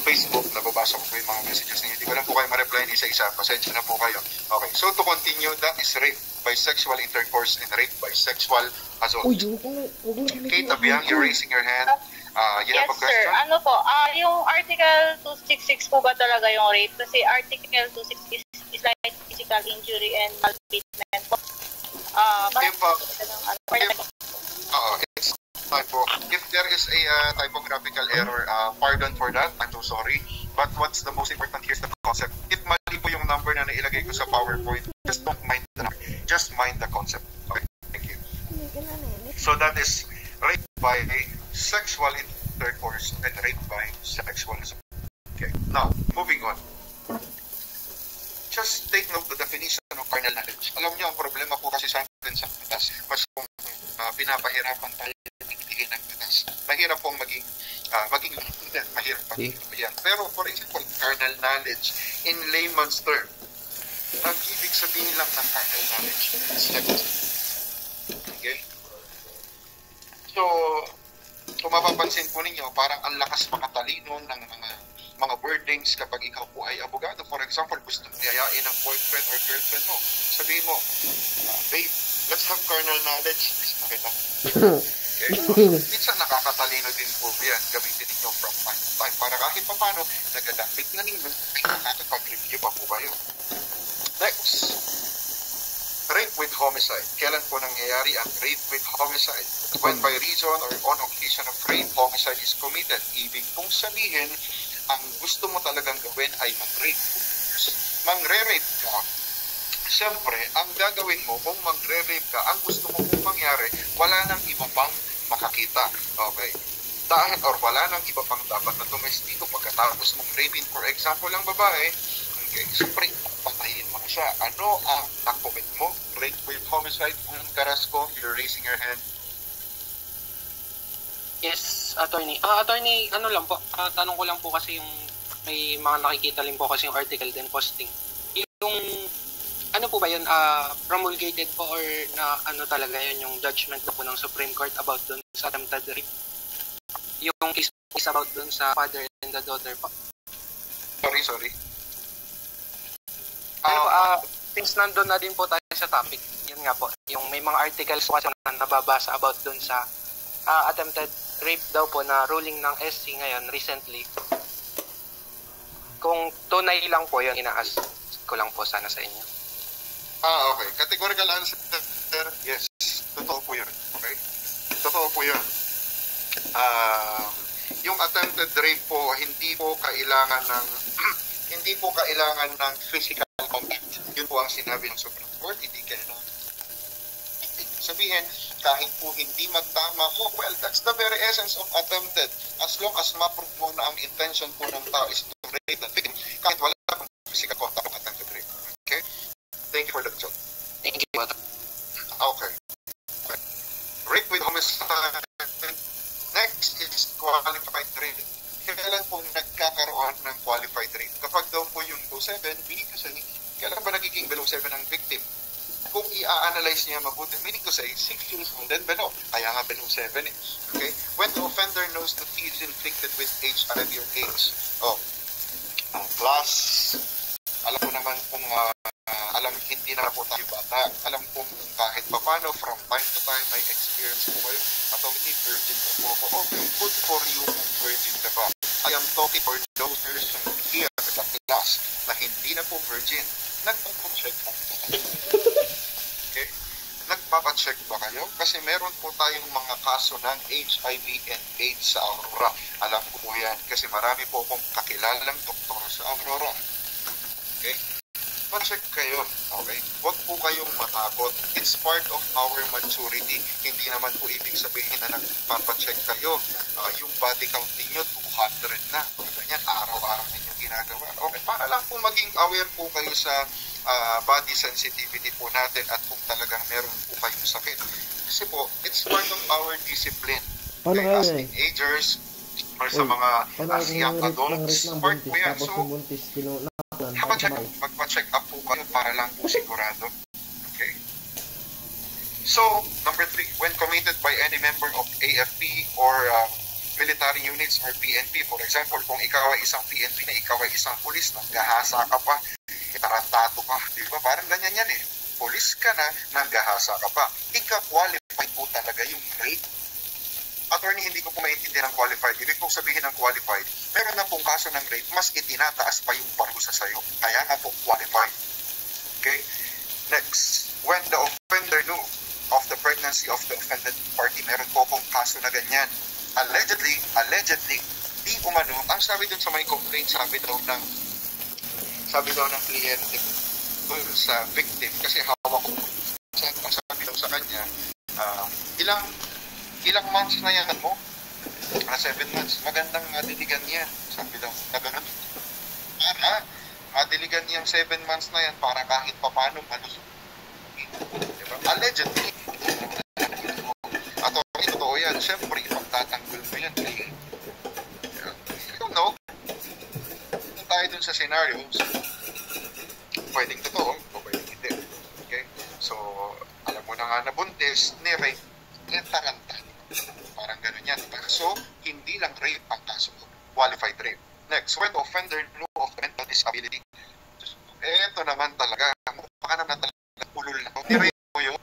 Facebook. Nababasa ko po yung mga messages ninyo. Hindi ko lang po kayo ma-reply isa-isa. Pasensya na po kayo. Okay, so to continue, that is rape by sexual intercourse and rape by sexual assault. Kate Abiang, you're raising your hand. You have a question?
Sir. Ano po? Yung Article 266 po ba talaga yung rape? Kasi Article 266 is like physical injury and maltreatment po. If there is a typographical error, pardon for that. I'm so sorry. But what's the most important here is the concept. If mali po yung number na nailagay ko sa PowerPoint, just don't mind the number. Just mind the concept. Okay, thank you. So that is rape by sexual intercourse and rape by sexual assault. Okay, now, moving on. Just take note the definition of carnal knowledge. Alam niyo, ang problema po kasi sa atin sa batas, mas kung pinapahirapan tayo bigay ng batas. Mahirap pong maging mahirap maging yan. Pero for example, carnal knowledge, in layman's term, ang ibig sabihin lang ng carnal knowledge is sex. Okay? So, kung mapapansin po ninyo, parang ang lakas makatalino ng mga wordings kapag ikaw po ay abogado. For example, gusto mong yayain ng boyfriend or girlfriend mo. Sabihin mo, babe, let's have carnal knowledge. Okay ba? Okay? Minsan nakakatalino din po yan. Gamitin ninyo from time to time. Para kahit pa paano, nagagamit na ninyo, nakakapag-review pa po kayo. Next, rape with homicide. Kailan po nangyayari ang rape with homicide? When by reason or on occasion of rape, homicide is committed. Ibig pong sabihin, ang gusto mo talagang gawin ay mag-rape.
mangre-rape ka, siyempre, ang gagawin mo kung magre-rape ka, ang gusto mo kung mangyari, wala nang iba pang makakita. Okay? Dahil, or wala nang iba pang dapat na tumestiko pagkatapos mong raping, for example, ang babae, okay, siyempre, patayin mo na siya. Ano ang nakomit mo? Rape with homicide, kung Carrasco, you're raising your hand.
Yes, attorney. Attorney, ano lang po, tanong ko lang po kasi yung may mga nakikita rin po kasi yung article din posting. Yung, ano po ba yun, promulgated po or na ano talaga yun, yung judgment na po ng Supreme Court about dun sa attempted rape? Yung case is about dun sa father and the daughter po.
Sorry.
Since nandun na din po tayo sa topic, yun nga po, yung may mga articles po kasi na nababasa about dun sa attempted rape daw po na ruling ng SC ngayon recently. Kung tunay lang po yun, ina-ask ko lang po sana sa inyo.
Okay. Categorical answer, yes. Totoo po yun. Okay? Totoo po yun. Yung attempted rape po, hindi po kailangan ng physical contact. Yun po ang sinabi ng Supreme Court, hindi kailangan. Sabihin, kahit po hindi magtama, well, that's the very essence of attempted. As long as ma-prove mo na ang intention po ng tao is to rape the victim, kahit wala pong physical contact ng attempted rape. Okay? Thank you for the question.
Thank you.
Okay. Rape with homicide. Next is qualified rape. Kailan po nagkakaroon ng qualified rape? Kapag daw po yung below 7, meaning to say, kailan ba nagiging below 7 ang victim? Kung i-analyze niya mabuti, meaning to say, 6 years old and below. Kaya nga below 7 eh. Okay? When the offender knows that he is inflicted with HIV or AIDS, class, alam ko naman kung hindi na po tayo bata. Alam kong kahit papano, from time to time, may experience po kayo. Authority, virgin po ako. Okay, good for you kung virgin ka ba. I am talking for those persons here sa class na hindi na po virgin. Nagpapacheck po. Okay? Nagpapacheck ba kayo? Kasi meron po tayong mga kaso ng HIV and AIDS sa Aurora. Alam ko po yan kasi marami po akong kakilalang doktor sa Aurora. Okay? Pa-check kayo. Okay? Huwag po kayong matakot. It's part of our maturity. Hindi naman po ibig sabihin na nagpapacheck kayo. Yung body count ninyo, 200 na. Ganyan, araw-araw ninyo ginagawa. Okay? Para lang po maging aware po kayo sa body sensitivity po natin at kung talagang meron po kayong sakit. Kasi po, it's part of our discipline.
Paano
okay? As teenagers, or sa mga as young adults, part po yan. So, magpa-check up po kayo para lang po sigurado. Okay? So, number 3, when committed by any member of AFP or military units or PNP, for example, kung ikaw ay isang PNP na ikaw ay isang pulis, naghahasa ka pa, tarantado ka, di ba? Parang ganyan yan eh. Pulis ka na, naghahasa ka pa. Ika-qualified po talaga yung rape. Attorney, hindi ko po maintindihan ng qualified. Ibig kong sabihin ng qualified, meron na pong kaso ng rape, mas itinataas pa yung parusa sa'yo. Kaya nga po, qualified. Okay? Next, when the offender knew of the pregnancy of the offended party, meron po pong kaso na ganyan. Allegedly, di umano, ang sabi dun sa may complaint, sabi daw ng kliyente dun sa victim, kasi hawak ko, ang sabi daw sa kanya, ilang months na yan mo? 7 months. Magandang madiligan niya. Sabi daw, na ganun. Para, madiligan niyang 7 months na yan para kahit papano malusog. Diba? Allegedly. At totoo yan. Siyempre, ipagtatanggol mo yan. I don't know. Tayo dun sa scenarios. Pwedeng totoo o pwedeng hindi. Okay? So, alam mo na nga nabuntis, ni-rape, taranta. Parang ganun yan. So, hindi lang rape ang kaso. Qualified rape. Next, when the offender knew of mental disability. Eto naman talaga. Mukha naman talaga ulul na. Ni-rape mo yun.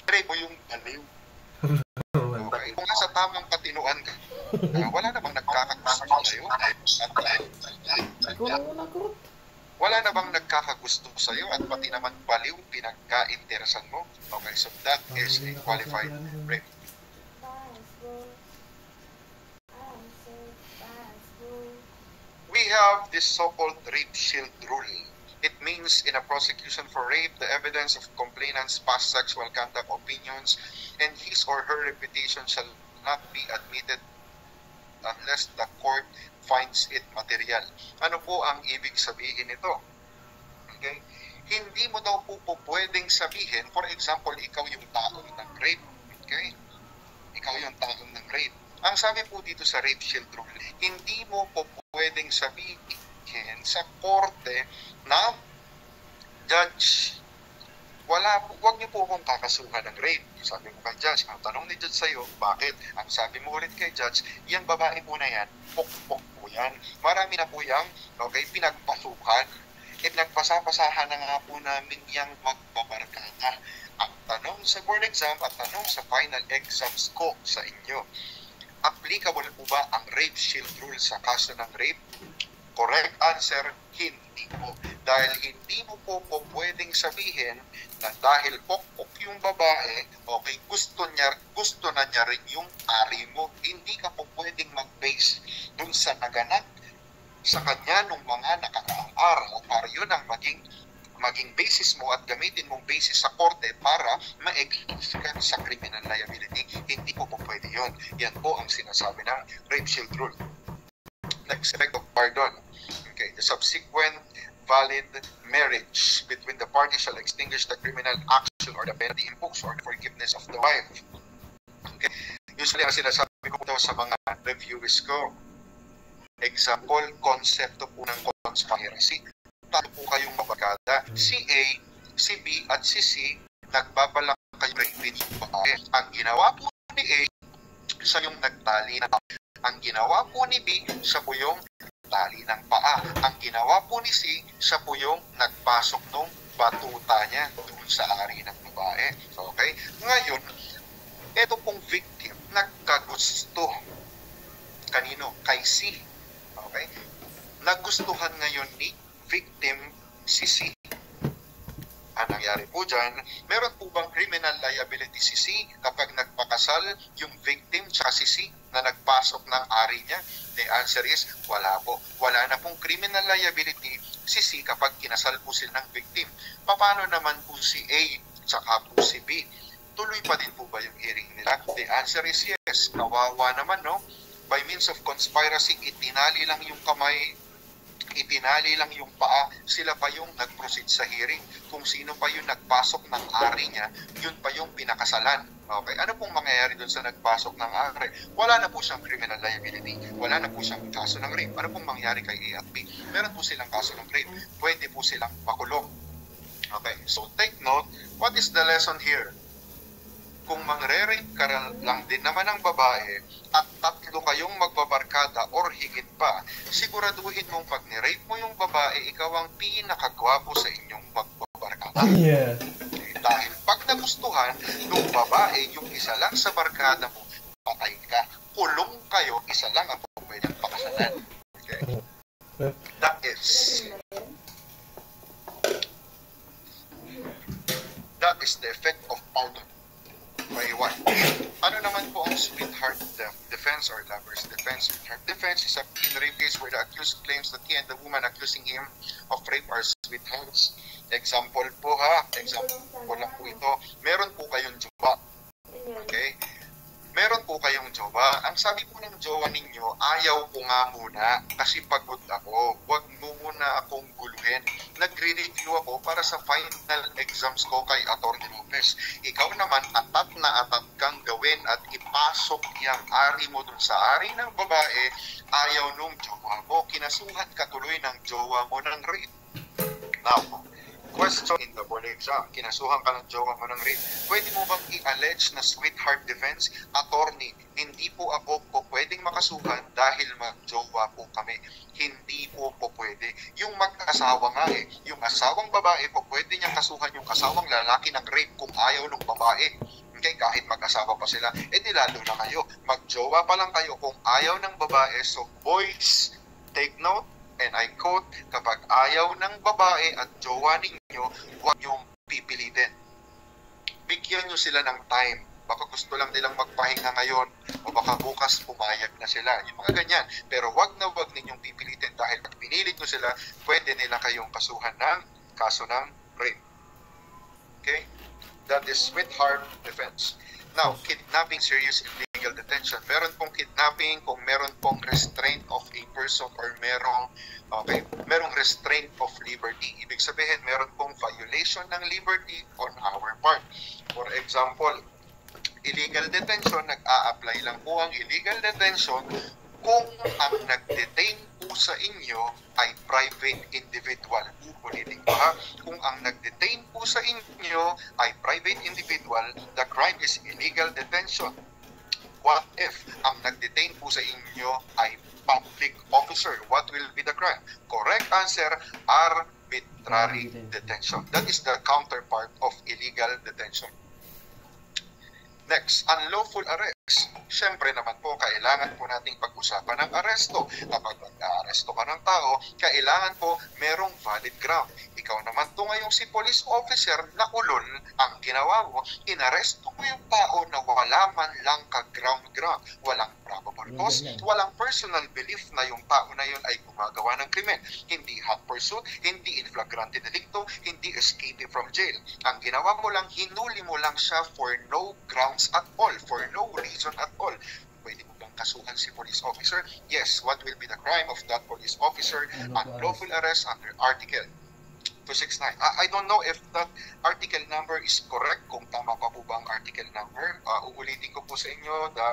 Ni-rape mo yung baliw. Okay. Kung nasa tamang katinuan ka, wala namang nagkakagusto sa'yo. Wala namang nagkakagusto sa'yo at pati naman baliw pinagka-interesan mo. Okay, so that is a qualified rape. We have this so-called rape shield rule. It means in a prosecution for rape, the evidence of complainant's past sexual conduct, opinions, and his or her reputation shall not be admitted unless the court finds it material. Ano po ang ibig sabihin nito? Okay? Hindi mo daw po pwedeng sabihin, for example, ikaw yung taong ng rape. Okay? Ikaw yung taong ng rape. Ang sabi po dito sa rape shield rule, hindi mo po pwedeng sabihin sa korte na, Judge, wag niyo po akong kakasuhan ng rape. Sabi mo kay Judge, ang tanong ni Judge sa'yo, bakit? Ang sabi mo ulit kay Judge, yung babae po na yan, pok-pok po yan. Marami na po yung, okay, pinagpasukan. Nagpasapasahan na nga po namin yung magbabarkada. Ang tanong sa board exam at tanong sa final exams ko sa inyo, applicable po ba ang rape shield rule sa kaso ng rape? Correct answer, hindi po. Dahil hindi mo po pwedeng sabihin na dahil pok-pok yung babae, okay, gusto na niya rin yung ari mo. Hindi ka po pwedeng mag-base dun sa naganap sa kanya nung mga nakaraang araw para yun ang maging basis mo at gamitin mong basis sa korte para ma-excuse ka sa criminal liability. Hindi po pwede yun. Yan po ang sinasabi ng rape shield rule. Next, effect of pardon. Okay, the subsequent valid marriage between the parties shall extinguish the criminal action or the penalty imposed or the forgiveness of the wife. Okay, usually ang sinasabi ko daw sa mga reviews ko, example, konsepto po ng conspiracy. Talo po kayong mabagada. Si A, si B, at si C, nagbabalak kayo rin yung babae. Ang ginawa po ni A, siya yung nagtali na. Ang ginawa po ni B, siya po yung tali ng paa. Ang ginawa po ni C, siya po yung nagpasok nung batuta niya doon sa ari ng babae. Okay? Ngayon, ito pong victim, nagkagusto. Kanino? Kay C. Okay? Nagustuhan ngayon ni victim si C. Ang nangyari po dyan, meron po bang criminal liability si C kapag nagpakasal yung victim tsaka si C na nagpasok ng ari niya? The answer is, wala po. Wala na pong criminal liability si C kapag kinasal po sila ng victim. Paano naman po si A tsaka po si B? Tuloy pa din po ba yung hearing nila? The answer is yes. Kawawa naman, no? By means of conspiracy, itinali lang yung kamay, itinali lang yung paa, sila pa yung nag-proceed sa hearing. Kung sino pa yung nagpasok ng ari niya, yun pa yung pinakasalan. Okay, ano pong mangyayari dun sa nagpasok ng ari? Wala na po siyang criminal liability. Wala na po siyang kaso ng rape. Ano pong mangyayari kay A at B? Meron po silang kaso ng rape. Pwede po silang makulong. Okay, so take note, what is the lesson here? Kung mangre-rape ka lang din naman ng babae at tatlo kayong magbabarkada or higit pa, siguraduhin mong pag ni-rape mo yung babae, ikaw ang pinakagwapo sa inyong magbabarkada.
Yeah.
Dahil pag nagustuhan ng babae yung isa lang sa barkada mo, patay ka. Kulong kayo, isa lang ang pwedeng pakasalan. Okay? That is the effect of pardon. Okay, what? Ano naman po ang sweetheart defense or lover's defense? Sweetheart defense is a rape case where the accused claims that he and the woman accusing him of rape are sweethearts. Example po ha, example lang po ito. Meron po kayong jowa. Okay? Meron po kayong jowa. Ang sabi po ng jowa ninyo, ayaw ko nga muna kasi pagod ako. Huwag mo muna akong guluhin. Nagre-review ako para sa final exams ko kay Atty. Lopez. Ikaw naman, atat na atat kang gawin at ipasok yung ari mo dun sa ari ng babae, ayaw nung jowa mo. Kinasuhan ka tuloy ng jowa mo ng rape. Now, question in the board exam, kinasuhan ka ng jowa mo ng rape. Pwede mo bang i-allege na sweetheart defense? Attorney, hindi po ako pwedeng makasuhan dahil mag-jowa po kami. Hindi po pwede. Yung mag-asawa nga yung asawang babae po pwede niyang kasuhan yung asawang lalaki ng rape kung ayaw ng babae. Okay, kahit mag-asawa pa sila, di lalo na kayo. Mag-jowa pa lang kayo kung ayaw ng babae. So boys, take note. And I quote, kapag ayaw ng babae at jowa ninyo, huwag niyong pipilitin. Bigyan niyo sila ng time. baka gusto lang nilang magpahinga ngayon o baka bukas pumayag na sila. Yung mga ganyan. Pero wag na wag ninyong pipilitin dahil pag pinilit nyo sila, pwede nila kayong kasuhan ng kaso ng rape. Okay? That is with harm defense. Now, kidnapping, serious illegal detention. Meron pong kidnapping kung meron pong restraint of a person or merong restraint of liberty. Ibig sabihin, meron pong violation ng liberty on our part. For example, illegal detention, nag-a-apply lang po ang illegal detention kung ang nag-detain po sa inyo ay private individual. Ulitin ko ha, kung ang nag-detain po sa inyo ay private individual, the crime is illegal detention. What if ang nag-detain po sa inyo ay public officer? What will be the crime? Correct answer, arbitrary detention. That is the counterpart of illegal detention. Next, unlawful arrest. Siyempre naman po, kailangan po nating pag-usapan ng aresto. Kapag mag-aaresto ka ng tao, kailangan po merong valid ground. Ikaw naman po ngayong si police officer na ulol, ang ginawa mo, inaresto mo yung tao na wala man lang ka-ground. Walang probable cause, walang personal belief na yung tao na yun ay gumagawa ng krimen. Hindi hot pursuit, hindi in flagrante delicto, hindi escape from jail. Ang ginawa mo lang, hinuli mo lang siya for no grounds at all, for no reason at all. Pwede mo bang kasuhan si police officer? Yes. What will be the crime of that police officer? Unlawful arrest under Article 269. I don't know if that article number is correct, kung tama pa po ba ang article number. Uulitin ko po sa inyo, the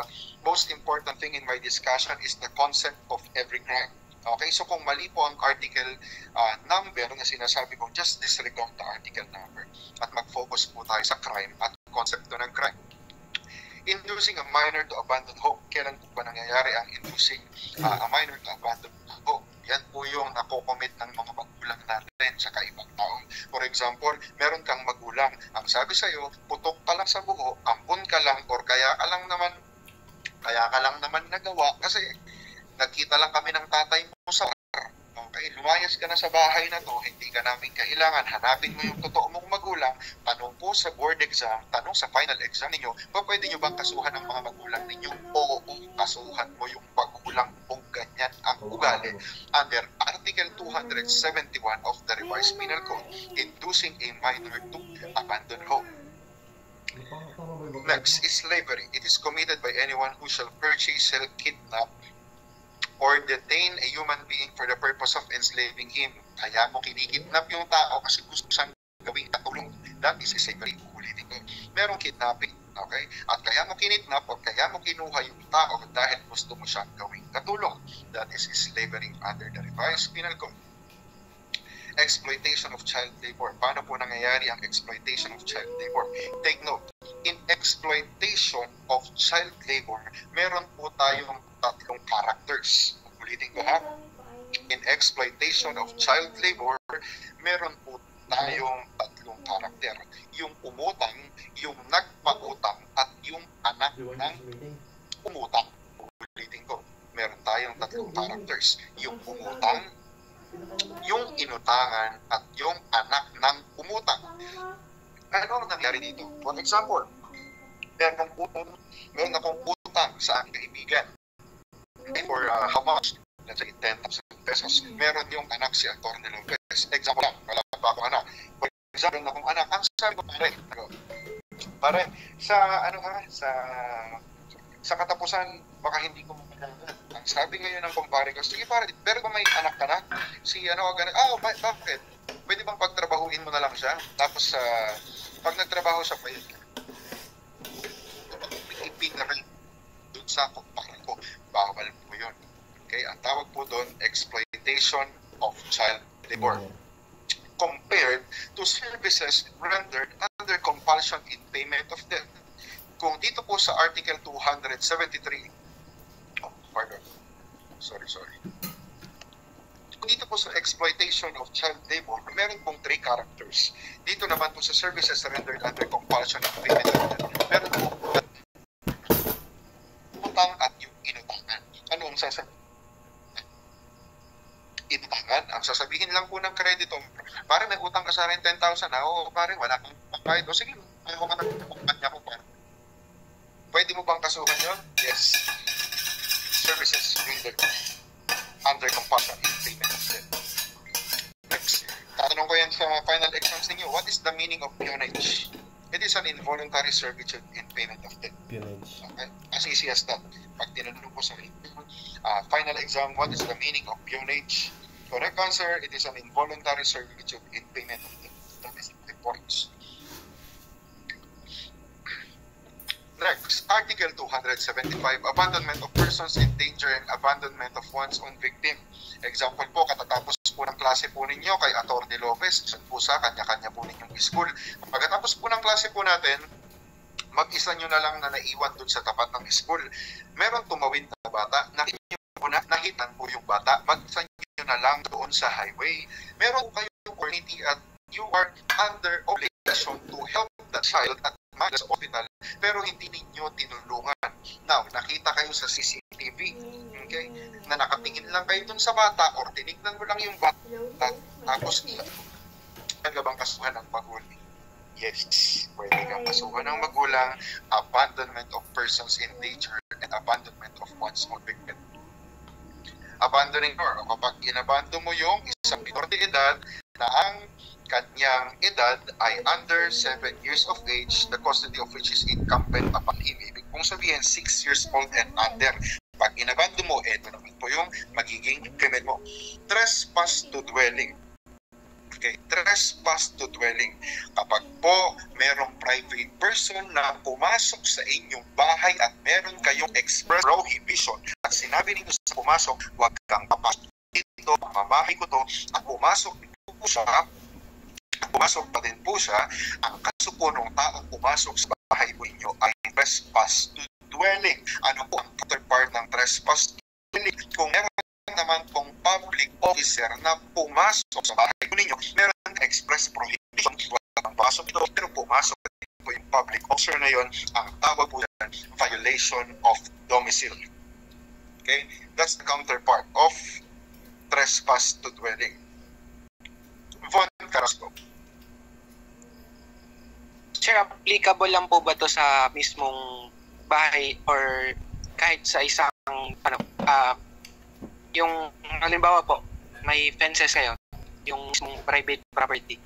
most important thing in my discussion is the concept of every crime. Okay, so kung mali po ang article number na sinasabi ko, just disregard the article number at mag-focus po tayo sa crime at konsepto ng crime. Inducing a minor to abandon home. Kailan po ba nangyayari ang inducing a minor to abandon home? Yan po yung nakocommit ng mga magulang natin sa kaibang tao. For example, meron kang magulang, ang sabi sa'yo, putok ka lang sa buho, ampun ka lang, or kaya ka lang naman nagawa kasi nagkita lang kami ng tatay mo sa okay, lumayas ka na sa bahay na to, hindi ka namin kailangan, hanapin mo yung totoo mong magulang, tanong po sa board exam, tanong sa final exam ninyo, pwede nyo bang kasuhan ng mga magulang ninyo? Oo, kasuhan mo yung magulang kung ganyan ang ugali. Under Article 271 of the Revised Penal Code, inducing a minor to abandon home. Next is slavery. It is committed by anyone who shall purchase, sell, kidnap, or detain a human being for the purpose of enslaving him. Kaya mo kinikidnap yung tao kasi gusto siyang gawing katulong. That is slavery. Ulitin ko. Merong kidnapping. Okay? At kaya mo kinidnap o kaya mo kinuha yung tao dahil gusto mo siyang gawing katulong. That is slavery under the Revised Penal Code. Exploitation of child labor. Paano po nangyayari ang exploitation of child labor? Take note. In exploitation of child labor, meron po tayong tatlong characters. Ulitin ko ha. In exploitation of child labor, meron po tayong tatlong karakter. Yung umutang, yung nagpautang, at yung anak ng umutang. Ulitin ko. Meron tayong tatlong characters. Yung umutang, yung inutangan, at yung anak ng umutang. Ano ang nangyari dito? For example, meron akong utang sa aking kaibigan. For how much? Let's say 10,000 pesos. Meron yung anak si Antonio Lopez. Example lang, wala pa akong anak. For example, akong anak, ang sabi ko, pare, sa katapusan, baka hindi ko makakalaman. Ang sabi ngayon ng kumpare ko, sige pare, pero ba may anak ka na? Bakit? Pwede bang pagtrabahuin mo na lang siya? Tapos, pag nagtrabaho siya, pwede ka. Ipinaril doon sa kumpare ko. Bawal po yun. Okay? Ang tawag po doon, exploitation of child labor. Compared to services rendered under compulsion in payment of debt. Kung dito po sa Article 273, sorry. Kung dito po sa exploitation of child labor, meron pong 3 characters. Dito naman po sa services rendered under compulsion in payment of debt, meron po utang at yung inutangan. Ano ang sasabihin? Inutangan, ang sasabihin lang po ng kreditor, pare may utang ka sa 10,000 na, pare wala kang pagbayad. O sige, ayaw ka na kumpanya ko, pare. Pwede mo bang kasuhan yun? Yes. Services rendered under compulsion in payment of debt. Next, tatanong ko yan sa final exams ninyo. What is the meaning of peonage? It is an involuntary servitude in payment of debt.
Peonage.
Okay? As easy as that. Pag tinanong ko sa final exam, what is the meaning of peonage? Correct answer, it is an involuntary servitude in payment of debt. That is the points. Next, Article 275, abandonment of persons in danger and abandonment of one's own victim. Example po, katatapos po ng klase po ninyo kay Atty. Lopez, dyan po sa kanya-kanya po ninyong school. Pagkatapos po ng klase po natin, mag-isa nyo na lang na naiwan dun sa tapat ng school. Meron tumawid na bata, nahitan po yung bata, mag-isa nyo na lang doon sa highway. Meron po kayong opportunity at you are under obligation to help the child at sa hospital, pero hindi ninyo tinulungan. Now, nakita kayo sa CCTV, okay, na nakatingin lang kayo dun sa bata or tinignan mo lang yung bata, tapos pwede bang kasuhan ng magulang? Yes, pwede kang kasuhan ng magulang, abandonment of persons in danger and abandonment of one's own victim. Abandoning or kapag inabando mo yung isang minor de edad na ang kanyang edad ay under 7 years of age, the custody of which is incumbent upon him. Ibig pong sabihin, 6 years old and under. Pag inabando mo, ito naman po yung magiging krimen mo. Trespass to dwelling. Okay, trespass to dwelling. Kapag po merong private person na pumasok sa inyong bahay at meron kayong express prohibition at sinabi nito sa pumasok, huwag kang papasok dito, mamahay ko to, at pumasok pa din po siya, ang kaso po ng taong pumasok sa bahay po ninyo ay trespass to dwelling. Ano po ang counterpart ng trespass to dwelling? Kung meron naman pong public officer na pumasok sa bahay po ninyo, meron express prohibition, walang pasok ito, pero pumasok po yung public officer na yon, ang tawag po yan, violation of domicile. Okay? That's the counterpart of trespass to dwelling. Von Carrasco.
Sir, applicable lang po ba to sa mismong bahay or kahit sa isang yung halimbawa po may fences kayo, yung mismong private property?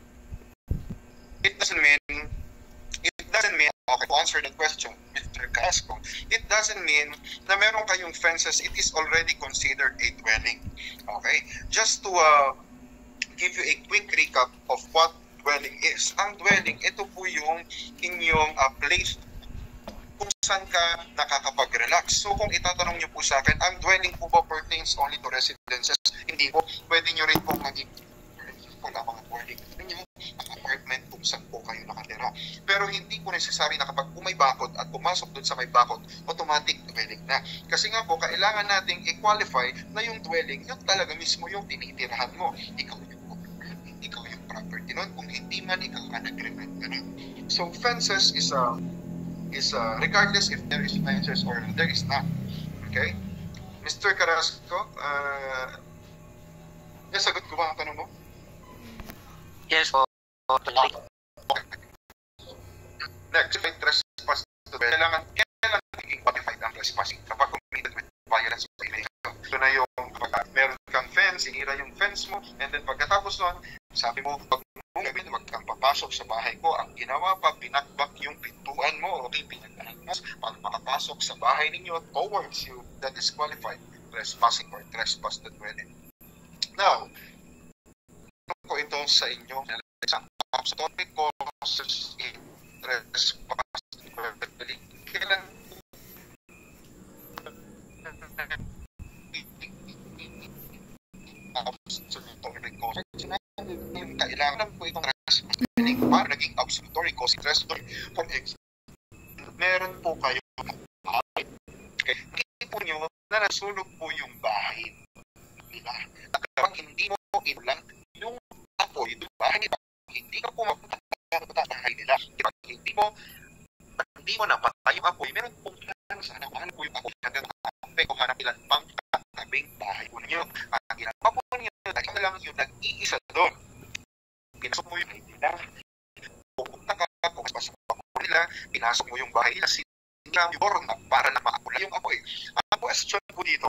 It doesn't mean, okay, to answer the question, Mr. Carrasco, it doesn't mean na meron kayong fences, it is already considered a dwelling. Okay? Just to give you a quick recap of what dwelling is. Ang dwelling, ito po yung inyong place kung saan ka nakakapag-relax. So kung itatanong nyo po sa akin, ang dwelling po ba pertains only to residences? Hindi po. Pwede nyo rin pong maging mga dwelling ninyo, ang apartment kung saan po kayo nakatira. Pero hindi po necessary na kapag may bakod at pumasok dun sa may bakod, automatic dwelling na. Kasi nga po, kailangan nating i-qualify na yung dwelling, yun talaga mismo yung tinitirahan mo. Ikaw yung property nun. Kung hindi man, ikaw ang nag-rent ka na. So fences is regardless if there is fences or there is not. Okay? Mr. Carrasco, nasagot ko ba ang tanong mo?
Yes po.
Okay. Next, may trespass to kailangan maging qualified ang trespassing kapag committed with violence or illegal. Ito na yung kapag meron kang fence, sinira yung fence mo, and then pagkatapos nun, sabi mo, wag kang papasok sa bahay ko. Ang ginawa pa, pinakbak yung pintuan mo, okay, pinagdanas, pag makapasok sa bahay ninyo towards you, that is qualified trespassing or trespass to dwelling. Now, ko ito sa inyo sa topic causes in trespass to dwelling. Kailan absolutory cause. Kailangan po itong trespassing para naging absolutory cause. For example, meron po kayo bahay. Okay. Hindi po nyo na nasunog po yung bahay nila. Kapag hindi mo inulan yung apoy, yung bahay nila, hindi ka po mapunta sa bahay nila. Kapag hindi mo napatay yung apoy, meron po lang sana paano po yung apoy hanggang kung hanap ilan pang katabing bahay po ninyo. Ang ginagawa po ninyo, lagi na lang yung nag-iisa doon. Pinasok mo yung bahay nila, pupunta ka, pumasok mo nila, pinasok mo yung bahay nila, na para na maapula yung apoy. Ang question po dito,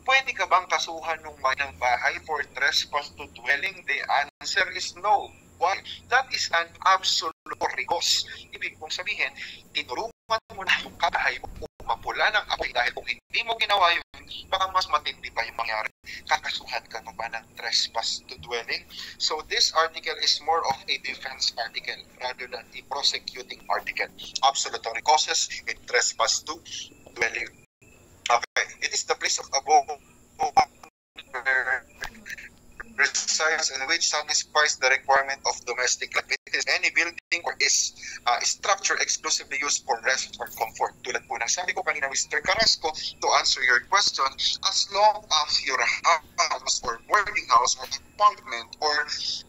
pwede ka bang kasuhan ng ng bahay for trespass to dwelling? The answer is no. Why? That is an absolute rigos. Ibig kong sabihin, tinuruan mo na yung kabahay mo mapula ng apoy dahil kung hindi mo ginawa yun, baka mas matindi pa yung mangyari. Kakasuhan ka pa ba ng trespass to dwelling? So this article is more of a defense article rather than a prosecuting article. Absolutory causes in trespass to dwelling. Okay, it is the place of abode resides and which satisfies the requirement of domestic life. It is any building or is structure exclusively used for rest or comfort. Tulad po ng sabi ko kanina, Mr. Carrasco, to answer your question, as long as your house or boarding house or apartment or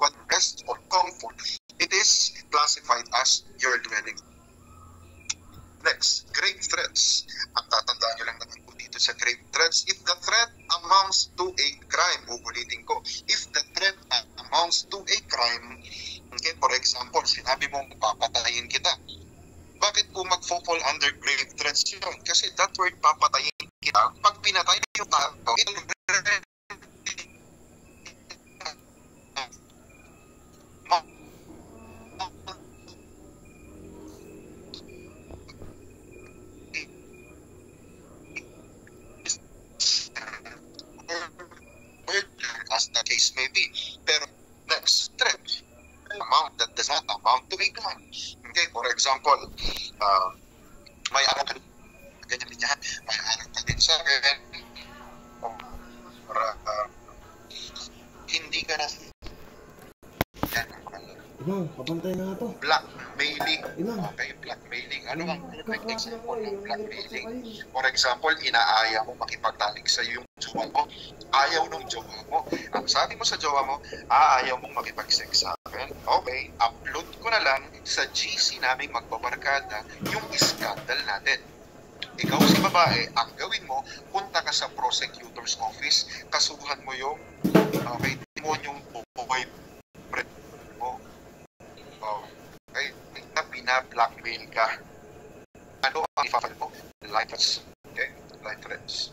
what rest or comfort, it is classified as your dwelling. Next, grave threats. Ang tatandaan nyo lang naman po dito sa grave threats, if the threat amounts to a crime, uulitin ko, if the threat amounts to a crime, okay, for example, sinabi mo papatayin kita, bakit po mag-fall under grave threats yun? Kasi that word papatayin kita, pag pinatay yung tao, as the case may be. Pero next, threat, amount that does not amount to a crime. Okay, for example, may araw ka ganyan din yan, may araw ka din sa akin, hindi ka na
Imam, pabantay na nga to.
Blackmailing. Okay, blackmailing. Ano ang perfect example ng blackmailing? For example, inaaya mo makipagtalik sa yung jowa mo. Ayaw nung jowa mo. Ang sabi mo sa jowa mo, ayaw mong makipag-sex sa akin. Okay, upload ko na lang sa GC naming magbabarkada yung scandal natin. Ikaw si babae, ang gawin mo, punta ka sa prosecutor's office, kasuhan mo yung yung boyfriend mo. Okay, na bina-blackmail ka. Ano ang ipa-file mo? Life threats. Okay, life threats.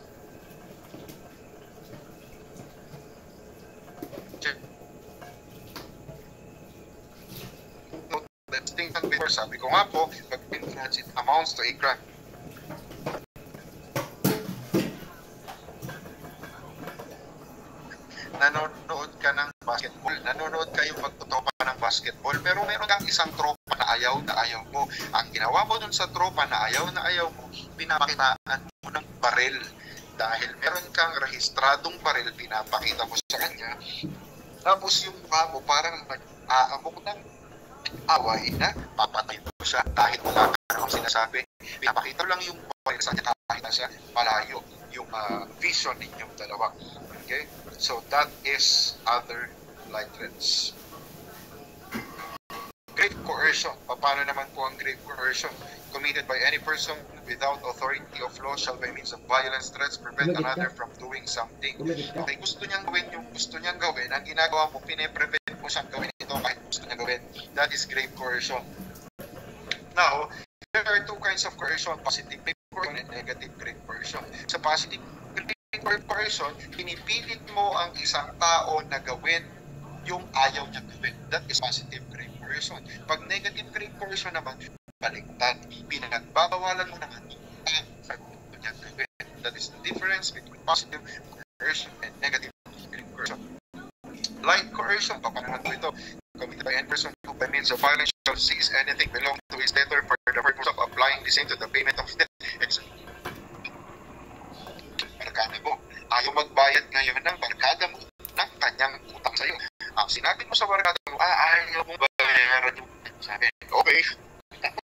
Let's think before. Sabi ko nga po, pag it amounts to a crime. Nanonood ka ng basketball, nanonood kayo magtutropa ng basketball, pero meron kang isang tropa na ayaw mo. Ang ginawa mo dun sa tropa na ayaw mo, pinapakitaan mo ng baril. Dahil meron kang rehistradong baril, pinapakita mo sa kanya. Tapos yung mukha mo parang nag-aamok ng away na papatay mo siya dahil wala ka namang sinasabi. Pinapakita lang yung baril sa kanya kahit na siya malayo yung vision ninyong dalawa. Okay? So that is other life threats. Grave coercion. Paano naman po ang grave coercion? Committed by any person without authority of law shall by means of violence, threats, prevent another from doing something. Okay, gusto niyang gawin yung gusto niyang gawin. Ang ginagawa mo, pine-prevent mo siyang gawin ito kahit gusto niyang gawin. That is grave coercion. Now, there are two kinds of coercion, positive grave coercion and negative grave coercion. Sa positive grave coercion, pinipilit mo ang isang tao na gawin yung ayaw niya gawin. That is positive grave coercion. Pag negative grave coercion naman, baliktad. Pinagbabawalan mo naman ang gusto niya gawin. That is the difference between positive coercion and negative grave coercion. Light coercion, paano naman po ito? Committed by any person who by means of violence shall seize anything belonging to his debtor for the purpose of applying the same to the payment of debt. Barkada mo. Ayaw magbayad ngayon ng barkada mo ng kanyang utang sa'yo. Ang sinabi mo sa barkada mo, ayaw mong bayaran yung sabi. Okay,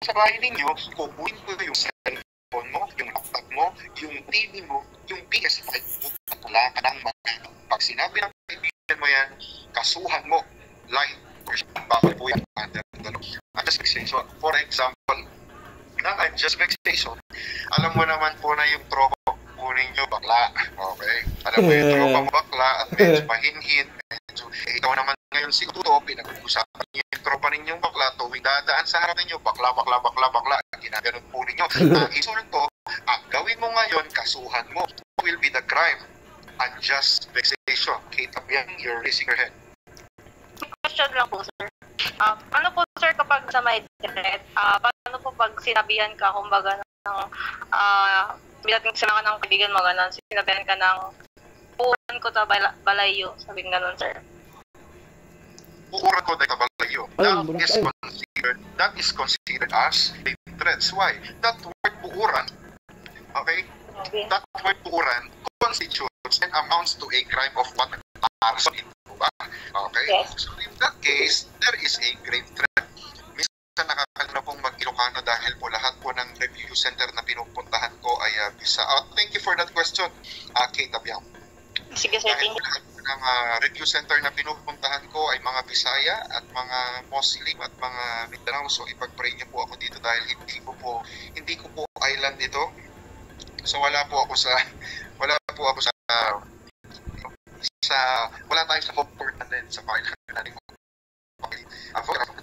sa bahay ninyo, kukunin ko yung cellphone mo, yung laptop mo, yung TV mo, yung PS5 mo, at wala ka ng magkano. Pag sinabi ng kaibigan mo yan, kasuhan mo, light coercion, bakit po yan under the law. Unjust vexation, for example, ng unjust vexation, alam mo naman po na yung tropa kunin nyo bakla, okay? Alam mo yung tropa mo bakla at medyo mahinhin, medyo, ikaw naman ngayon si Tuto, pinag-uusapan niyo yung tropa ninyong bakla, tuwing dadaan sa harap ninyo, bakla, ginaganon po ninyo. Ang insulto, ang gawin mo ngayon, kasuhan mo. Will be the crime. Unjust vexation. Kate Abiang, you're raising your head.
Question lang po, sir. Ano po, sir, kapag sa may threat, paano po pag sinabihan ka, kumbaga, ng, bilang sila ka ng kaibigan mo, ganun, sinabihan ka ng, puuran ko ta balayo, sabi nga sir.
Puuran ko ta balayo. That is considered as a threat. Why? That word puuran, okay? That word puuran constitutes and amounts to a crime of what? Arson. Okay? Yes. So in that case, there is a grave threat. Minsan nakakalina pong mag-Ilocano dahil po lahat po ng review center na pinupuntahan ko ay Bisa. Thank you for that question, Kate Abiang.
Sige, sir.
Dahil lahat po ng review center na pinupuntahan ko ay mga Bisaya at mga Muslim at mga Mindanao. So ipag-pray niyo po ako dito dahil hindi ko po island ito. So wala tayo sa home port natin sa pakailan natin. Okay.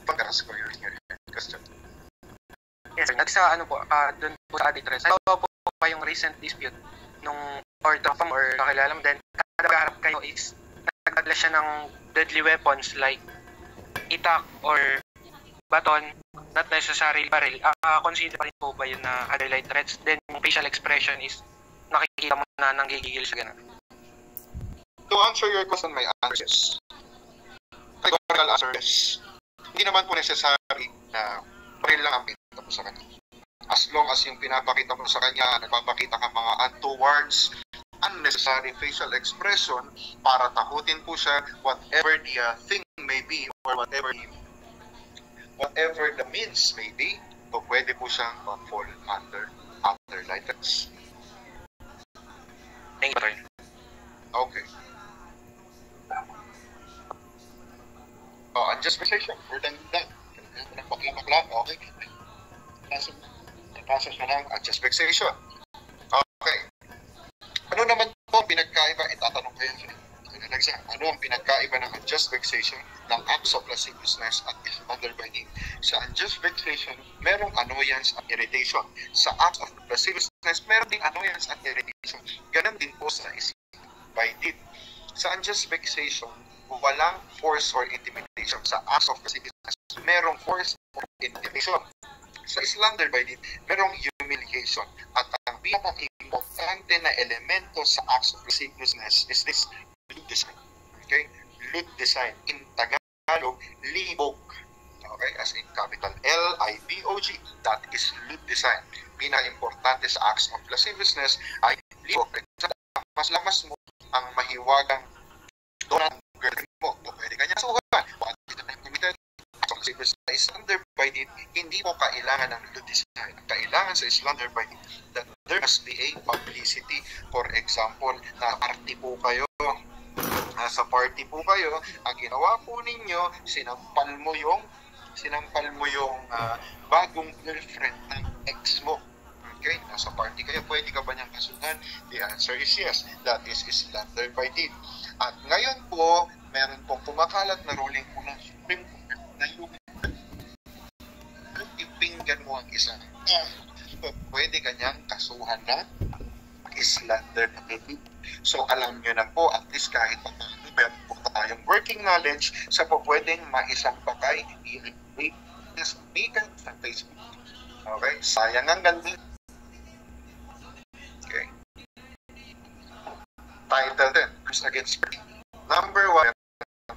Pagkaras ko yung question.
Yes, sir. Doon po sa address. Ano po yung recent dispute nung or kakilala mo din, nagkaharap kayo is nagdadala siya ng deadly weapons like itak or baton, not necessarily barrel. Consider pa rin po ba yun na other light threats? Then yung facial expression is nakikita mo na nanggigigil siya ganun.
To answer your question, my answer is categorical answer is hindi naman po necessary na baril lang ang pinapakita mo sa kanya. As long as yung pinapakita mo sa kanya, nagpapakita ka mga untowards, unnecessary facial expression para takutin po siya, whatever the thing may be or whatever the means may be, so pwede po siyang mag-fall under light threats.
Thank you, sir.
Okay. Unjust vexation. We're done with that. Bakla. Okay. Process na lang unjust vexation. Okay. Ano naman po pinagkaiba? Itatanong ko yan. Ano ang pinagkaiba ng unjust vexation ng acts of lasciviousness at slander by name? Sa unjust vexation, merong annoyance at irritation. Sa acts of lasciviousness, meron ding annoyance at irritation. Ganon din po sa by deed. Sa unjust vexation, walang force or intimidation. Sa acts of lasciviousness, merong force or intimidation. Sa slander by deed, merong humiliation. At ang pinaka-importante na elemento sa acts of lasciviousness is this lewd design. Okay? Lewd design. In Tagalog, libog. Okay? As in capital L-I-B-O-G. That is lewd design. Pinaka-importante sa acts of lasciviousness ay libog. Mas lamas mo ang mahiwagang donut girlfriend mo. Pwede ka niya suhan. Sa slander by deed, hindi mo kailangan ng lewd design. Kailangan sa slander by deed that there must be a publicity. For example, sa party po kayo, ang ginawa po ninyo, sinampal mo yung bagong girlfriend ng ex mo. Okay? Nasa party kayo, pwede ka ba niyang kasuhan? The answer is yes. That is slander by deed. At ngayon po, meron pong kumakalat na ruling po ng Supreme Court na yung ipinggan mo ang isa. Pwede ka niyang kasuhan na slander by deed. So alam nyo na po, at least kahit pa meron po tayong working knowledge sa po pwedeng maisampakay sa Facebook. Okay? Sayang ang ganda. Okay. Title din, Crimes Against Property. Number 1,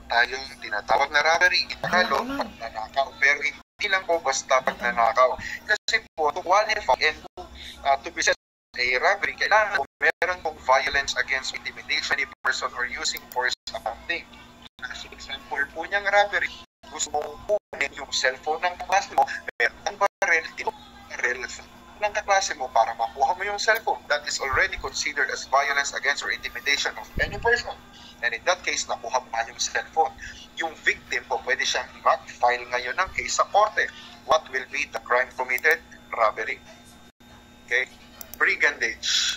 tayong tinatawag na robbery. Itakalo, pagnanakaw. Pero hindi lang po basta pagnanakaw. Kasi po, to qualify and to be set a robbery, kailangan po meron pong violence against intimidation of person or using force of something. As example po niyang robbery, gusto mong kunin yung cellphone ng kaklase mo, meron ang baril, ng kaklase mo para makuha mo yung cellphone. That is already considered as violence against or intimidation of any person. And in that case, nakuha mo yung cellphone. Yung victim po, pwede siyang mag-file ngayon ng case sa korte. What will be the crime committed? Robbery. Okay? Brigandage.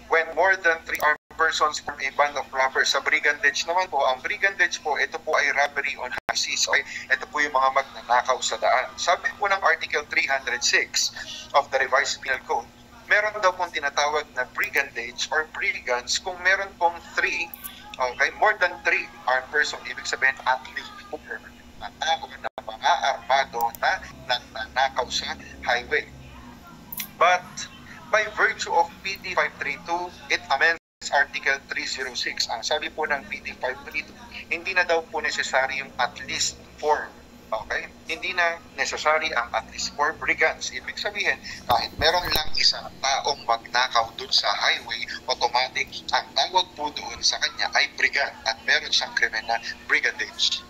When more than 3 armed persons from a band of robbers. Sa brigandage naman po, ang brigandage po, ito po ay robbery on high seas. Okay? Ito po yung mga magnanakaw sa daan. Sabi po ng Article 306 of the Revised Penal Code, meron daw pong tinatawag na brigandage or brigands kung meron pong 3, okay, more than 3 armed person. Ibig sabihin, at least 4 na tao na mga armado na nagnanakaw sa highway. But by virtue of PD 532, it amends Article 306. Ang sabi po ng PD 532, hindi na daw po necessary yung at least 4. Okay? Hindi na necessary ang at least 4 brigands. Ibig sabihin, kahit meron lang isang taong magnakaw dun sa highway, automatic, ang tawag po doon sa kanya ay brigand at meron siyang krimen na brigandage.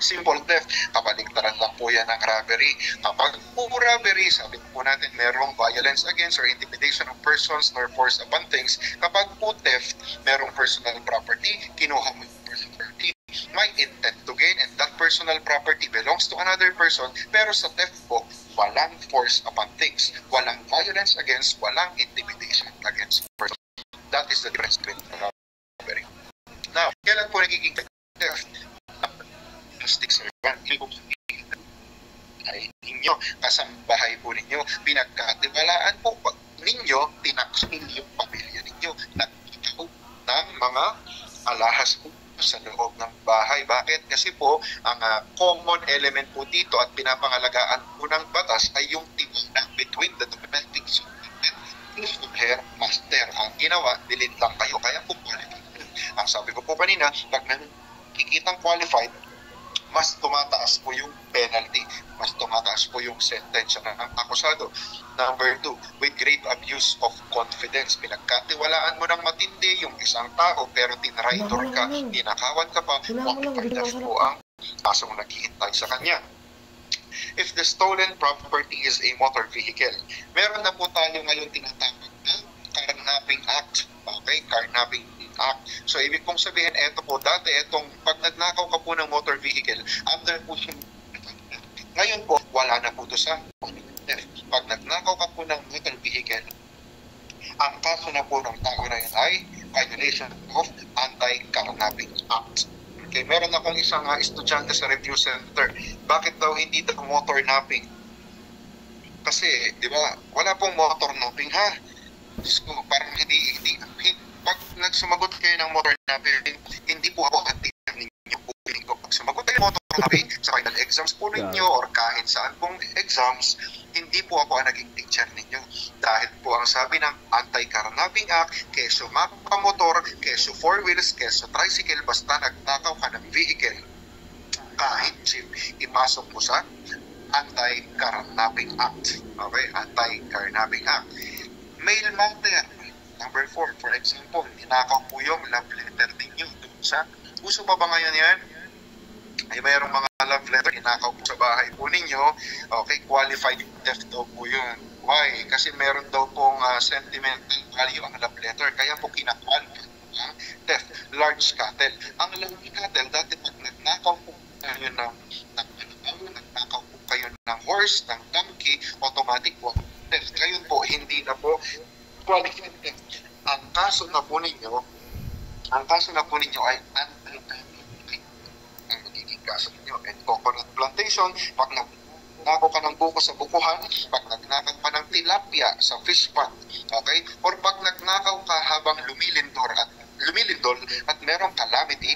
Simple theft, kabaligtaran lang po yan ng robbery. Kapag po robbery, sabi po natin merong violence against or intimidation of persons nor force upon things. Kapag po theft, merong personal property, kinuha mo yung personal property, may intent to gain, and that personal property belongs to another person. Pero sa theft po, walang force upon things, walang violence against, walang intimidation against person. That is the difference between robbery. Now, kailan po nagiging theft? Domestic servant, ay ninyo, kasambahay po ninyo, pinagkatiwalaan po ninyo, tinaksil yung pamilya ninyo, nagkakaw ng mga alahas po sa loob ng bahay. Bakit? Kasi po, ang common element po dito at pinapangalagaan po ng batas ay yung tiwala between the domestic servant and her master. Ang ginawa, dilid lang kayo, kaya po qualified. Ang sabi ko po kanina, pag nakikitang qualified, mas tumataas po yung penalty, mas tumataas po yung sentensya ng akusado. Number 2, with grave abuse of confidence. Pinagkatiwalaan mo ng matindi yung isang tao pero tinraidor ka, ninakawan ka pa, theft po ang kasong naghihintay sa kanya. If the stolen property is a motor vehicle, meron na po tayo ngayon tinatawag na Carnapping Act. Okay, Carnapping Act. So, ibig kong sabihin, eto po, dati etong pag nagnakaw ka po ng motor vehicle, under po siya. Ngayon po, wala na po ito sa pag nagnakaw ka po ng motor vehicle, ang kaso na po ng tao na yun ay violation of Anti-Carnapping Act. Okay, meron akong isang estudyante sa review center. Bakit daw hindi daw motor napping? Kasi, di ba, wala pong motor napping, ha? Diyos ko, parang hindi pag nagsumagot kayo ng motor napping, hindi po ako ang teacher ninyo po. Pag sumagot kayo ng motor napping sa final exams po ninyo or kahit saan pong exams, hindi po ako ang naging teacher ninyo. Dahil po ang sabi ng Anti-Carnapping Act, keso makamotor, keso 4 wheels, keso tricycle, basta nagnakaw ka ng vehicle, kahit jeep, ipasok mo sa Anti-Carnapping Act. Okay, Anti-Carnapping Act. Mail matter. Number 4, for example, ninakaw po yung love letter ninyo dun sa, uso pa ba ngayon yan? Ay mayroong mga love letter, ninakaw po sa bahay po ninyo, okay, qualified theft daw po yun. Why? Kasi meron daw pong sentimental value ang love letter, kaya po kinakwalify ang theft. Large cattle. Ang large cattle, dati pag nagnakaw po kayo nagnakaw po kayo ng horse, ng donkey, automatic po theft. Ngayon po, hindi na po qualified theft. Ang kaso na po ninyo ay anti-dumping. Ang magiging kaso ninyo. And coconut plantation, pag nagnakaw ka ng buko sa bukuhan, pag nagnakaw ka ng tilapia sa fish pond, okay? Or pag nagnakaw ka habang lumilindol at merong calamity,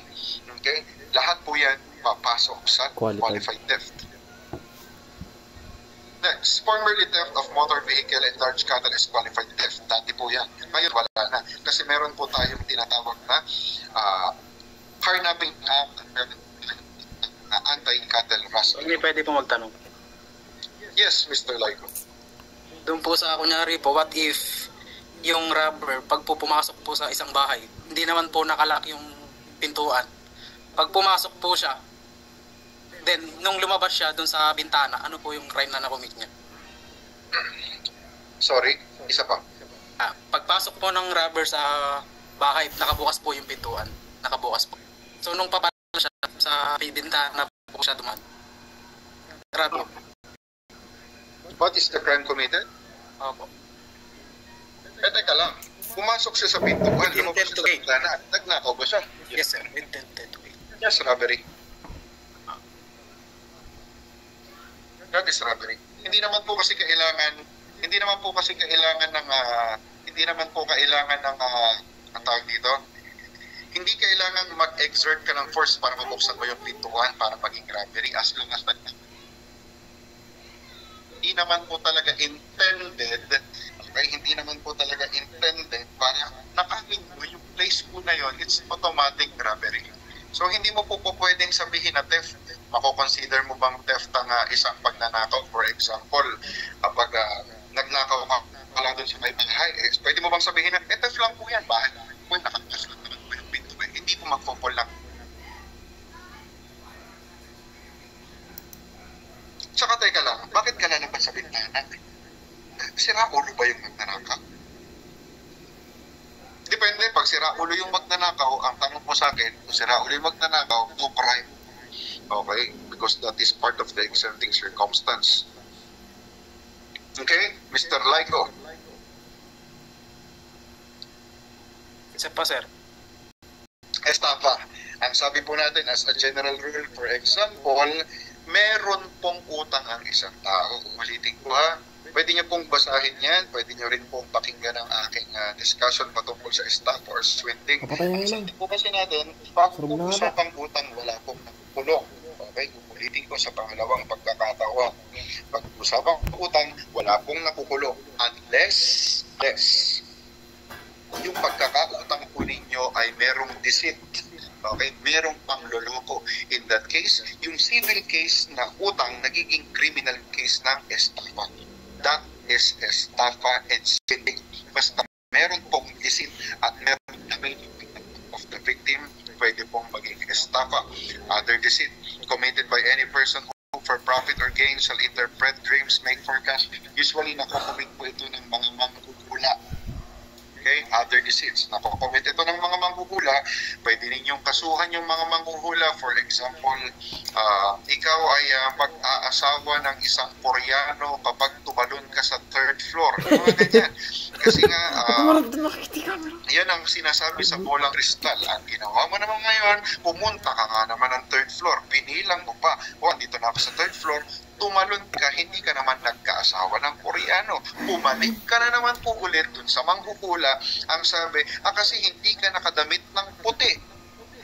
okay? Lahat po yan papasok sa qualified theft. Next, formerly theft of motor vehicle and large cattle is qualified theft. Dati po yan. Ngayon wala na. Kasi meron po tayong tinatawag na Carnapping Act at Anti-Cattle Rustling.
Hindi pwede po magtanong.
Yes, Mr. Laigo.
Doon po sa kunyari po, what if yung robber, pag po pumasok po sa isang bahay, hindi naman po nakalak yung pintuan. Pag pumasok po siya, then, nung lumabas siya dun sa bintana, ano po yung crime na nakomit niya?
Sorry, isa pa.
Pagpasok po ng robber sa bahay, nakabukas po yung pintuan. Nakabukas po. So, nung papasok siya sa bintana po siya duman. Robber.
What is the crime committed?
Opo.
Teka lang. Pumasok siya sa pintuan,
With
lumabas
intent
siya
to
sa
gain.
bintana, nagnakaw ba siya?
Yes, sir. With intent to gain.
Yes, robbery. That is robbery. Hindi naman po kasi kailangan ng ang tawag dito. Hindi kailangan mag-exert ka ng force para mabuksan mo yung pintuan para maging robbery as long as hindi naman po talaga intended para nakawin mo yung place po na yun, it's automatic robbery. So hindi mo po pwedeng sabihin na theft. Mako-consider mo bang theft ang isang pagnanakaw? For example, kapag nagnakaw ka lang dun sa may bahay, pwede mo bang sabihin na theft lang po yan, bahay po, nakapasok naman po yung pinto, hindi po magpo-fall lang. Tsaka teka lang, bakit ka lalabas sa bintana? Sira ulo ba yung magnanakaw? Depende, pag sira ulo yung magnanakaw, ang tanong mo sa akin, kung sira ulo yung magnanakaw, no crime. Okay, because that is part of the exerting circumstance. Okay, Mr. Laiko.
Isa pa, sir.
Estafa. Ang sabi po natin as a general rule, for example, meron pong utang ang isang tao. Ulitin ko ha. Pwede niyo pong basahin yan. Pwede niyo rin pong pakinggan ang aking discussion patungkol sa estafa or swindling. Ang sabi po kasi natin, pag usapang utang, wala pong nakukulong. Okay, ulitin ko sa pangalawang pagkakataon. Pag usapang utang, wala pong nakukulong. Unless yung pagkakautang po ninyo ay merong deceit. Okay, merong pangloloko. In that case, yung civil case na utang nagiging criminal case ng estafa. That is estafa and swindling. Basta meron pong deceit at meron damage of the victim, pwede pong maging estafa. Other deceit committed by any person who for profit or gain shall interpret dreams, make forecasts. Usually nakocommit po ito ng mga manggugula. Okay, other deceits. Nakocommit ito ng mga manggugula. Pwede ninyong kasuhan yung mga mangguhula. For example, ikaw ay mag-aasawa ng isang Koreano kapag tumalon ka sa third floor. Ano ganyan? Kasi nga, yan ang sinasabi sa bolang kristal. Ang ginawa mo naman ngayon, pumunta ka nga naman ng third floor. Binilang mo pa, andito na ako sa third floor, tumalon ka, hindi ka naman nagkaasawa ng Koreano. Bumalik ka na naman po ulit dun sa manghukula. Ang sabi, kasi hindi ka nakadamit ng puti.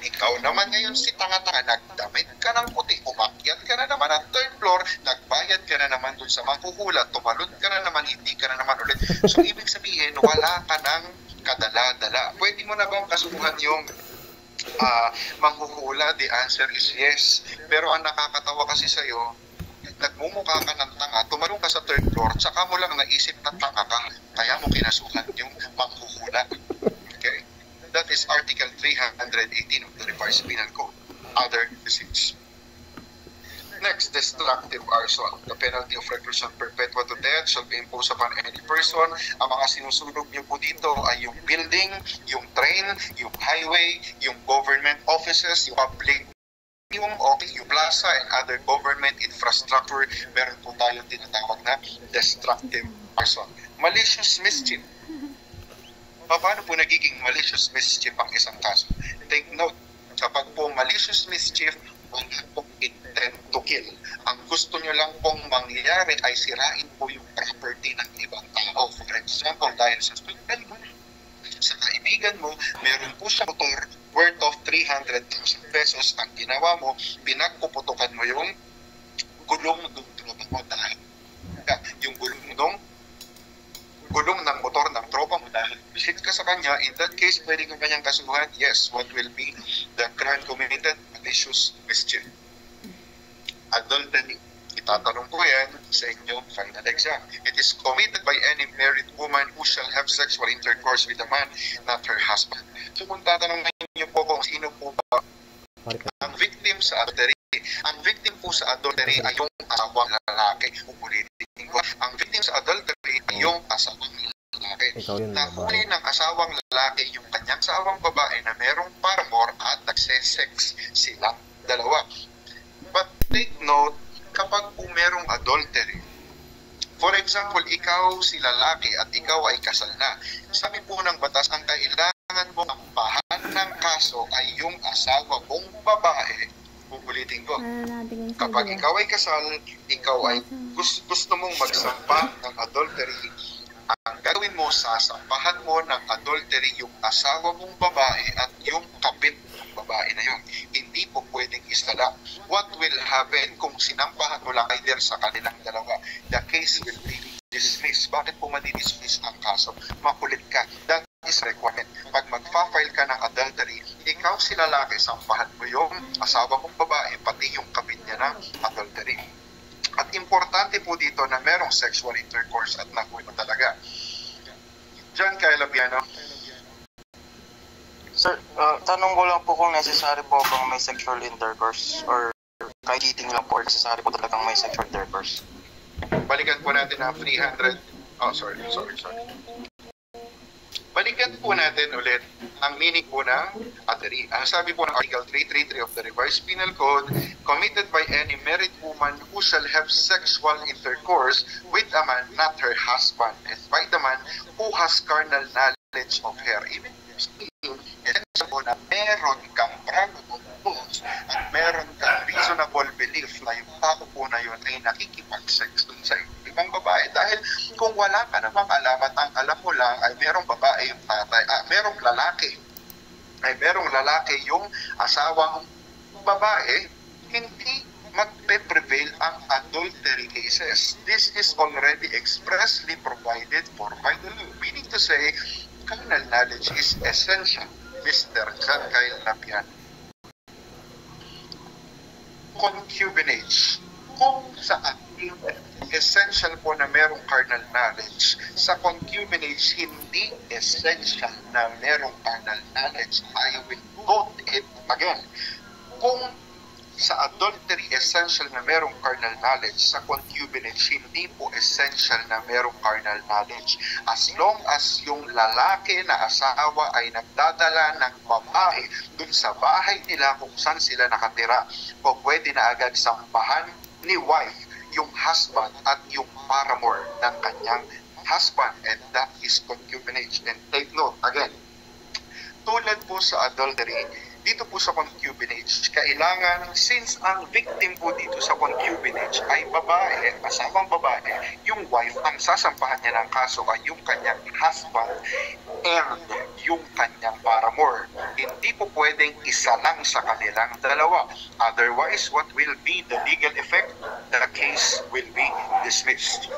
Ikaw naman ngayon si tanga-tanga, nagdamit ka ng puti, umakyat ka na naman ang third floor, nagbayad ka na naman dun sa manghuhula, tumalon ka na naman, hindi ka na naman ulit. So, ibig sabihin, wala ka ng kadala-dala. Pwede mo na bang kasuhan yung manghuhula? The answer is yes. Pero ang nakakatawa kasi sa'yo, nagmumukha ka ng tanga, tumalong ka sa third floor, saka mo lang naisip na tanga ka, kaya mo kinasuhan yung manghuhula. Okay? That is Article 318 of the Revised Penal Code. Other deceits. Next, destructive arson. The penalty of reclusion perpetua to death shall be imposed upon any person. Ang mga sinusunog niyo po dito ay yung building, yung train, yung highway, yung government offices, yung public yung plaza and other government infrastructure. Meron po tayong tinatawag na destructive arson. Malicious mischief. Paano po nagiging malicious mischief ang isang kaso? Take note, kapag po malicious mischief, wala pong intent to kill. Ang gusto nyo lang pong mangyayari ay sirain po yung property ng ibang tao. For example, dahil sa kaibigan mo, meron po siya motor worth of 300,000 pesos. Ang ginawa mo, pinagpuputukan mo yung gulong ng tropa mo dahil yung gulong ng motor ng tropa mo dahil visit ka sa kanya. In that case, pwede kang kanyang kasuhan. Yes, what will be the crime committed? Malicious mischief. Adultery. Itatanong ko yan sa inyong final exam. It is committed by any married woman who shall have sexual intercourse with a man, not her husband. So kung tatanungin niyo po kung sino po ba ang victim sa adultery, ang victim po sa adultery ay yung asawang lalaki. Ulitin ko, ang victim sa adultery ay yung asawang lalaki. Nahuli ng asawang lalaki yung kanyang asawang babae na merong paramour at nagsesex silang dalawa. But take note, kapag po merong adultery, For example, ikaw si lalaki at ikaw ay kasal na. Sabi po ng batas, ang kailangan mo sampahan ng kaso ay yung asawa mong babae. Ulitin ko. Kapag ikaw ay kasal, ikaw ay gusto mong magsampa ng adultery, ang gagawin mo, sasampahan mo ng adultery yung asawa mong babae at yung kapit ng babae na yun. Hindi po pwedeng isala. What will happen kung sinampahan mo lang either sa kanilang dalawa? The case will be dismissed. Bakit po madidismiss ang kaso? Makulit ka. That is requirement. Pag magpa-file ka ng adultery, ikaw si lalaki, sampahan mo yung asawa mong babae, pati yung kapit niya ng adultery. At importante po dito na merong sexual intercourse at nakuha mo talaga. John Kyle Labiano.
Sir, tanong ko lang po kung necessary po kung may sexual intercourse or kahit cheating lang po or necessary po talagang may sexual intercourse.
Balikan po natin ang 300. Oh, sorry. Balikan po natin ulit ang meaning po ng adultery. Ang sabi po ng Article 333 of the Revised Penal Code, committed by any married woman who shall have sexual intercourse with a man, not her husband, and by the man who has carnal knowledge of her. Ibig sabihin, essential po na meron kang probable cause at meron kang reasonable belief na yung tao po na yun ay nakikipag-sex dun sa ibang babae. Dahil kung wala ka namang alam at ang alam mo lang ay merong babae yung tatay, merong lalaki yung asawang babae, hindi magpe-prevail ang adultery cases. This is already expressly provided for by the law. Meaning to say, carnal knowledge is essential. Mr. John Kyle Lapian. Concubinage. Kung sa ating essential po na merong carnal knowledge, sa concubinage hindi essential na merong carnal knowledge. I will quote it again. Kung sa adultery essential na merong carnal knowledge, sa concubinage hindi po essential na merong carnal knowledge. As long as yung lalaki na asawa ay nagdadala ng babae dun sa bahay nila kung saan sila nakatira, o pwede na agad sampahan ni wife yung husband at yung paramour ng kanyang husband, and that is concubinage. And take note again, tulad po sa adultery, dito po sa concubinage, kailangan, since ang victim po dito sa concubinage ay babae, asawang babae, yung wife, ang sasampahan niya ng kaso ay yung kanyang husband and yung kanyang paramour. Hindi po pwedeng isa lang sa kanilang dalawa. Otherwise, what will be the legal effect? The case will be dismissed.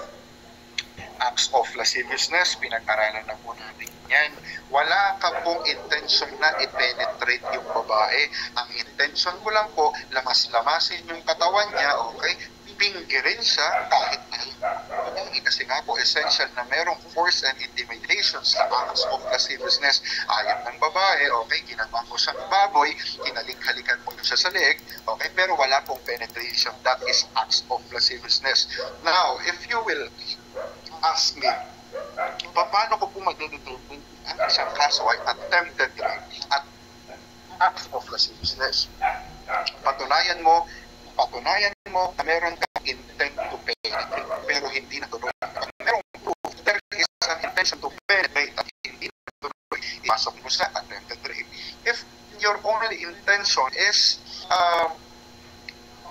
Acts of lasciviousness, pinag-aralan na po natin yan. Wala ka pong intention na i-penetrate yung babae. Ang intention ko lang po, lamas-lamasin yung katawan niya, okay? Pinggirin siya kahit na kasi nga po essential na merong force and intimidation sa acts of lasciviousness. Ayat ng babae, okay, ginagawa ko siyang baboy, hinalik-halikan po siya sa leg, okay, pero wala pong penetration. That is acts of lasciviousness. Now, if you will ask me, paano ko po mag-determine ang isang kaso ay attempted rape at acts of lasciviousness? Patunayan mo na meron kang intent to penetrate pero hindi natuloy. Merong proof there is an intention to penetrate at hindi natuloy, ipasok mo sa attempted rape. If your only intention is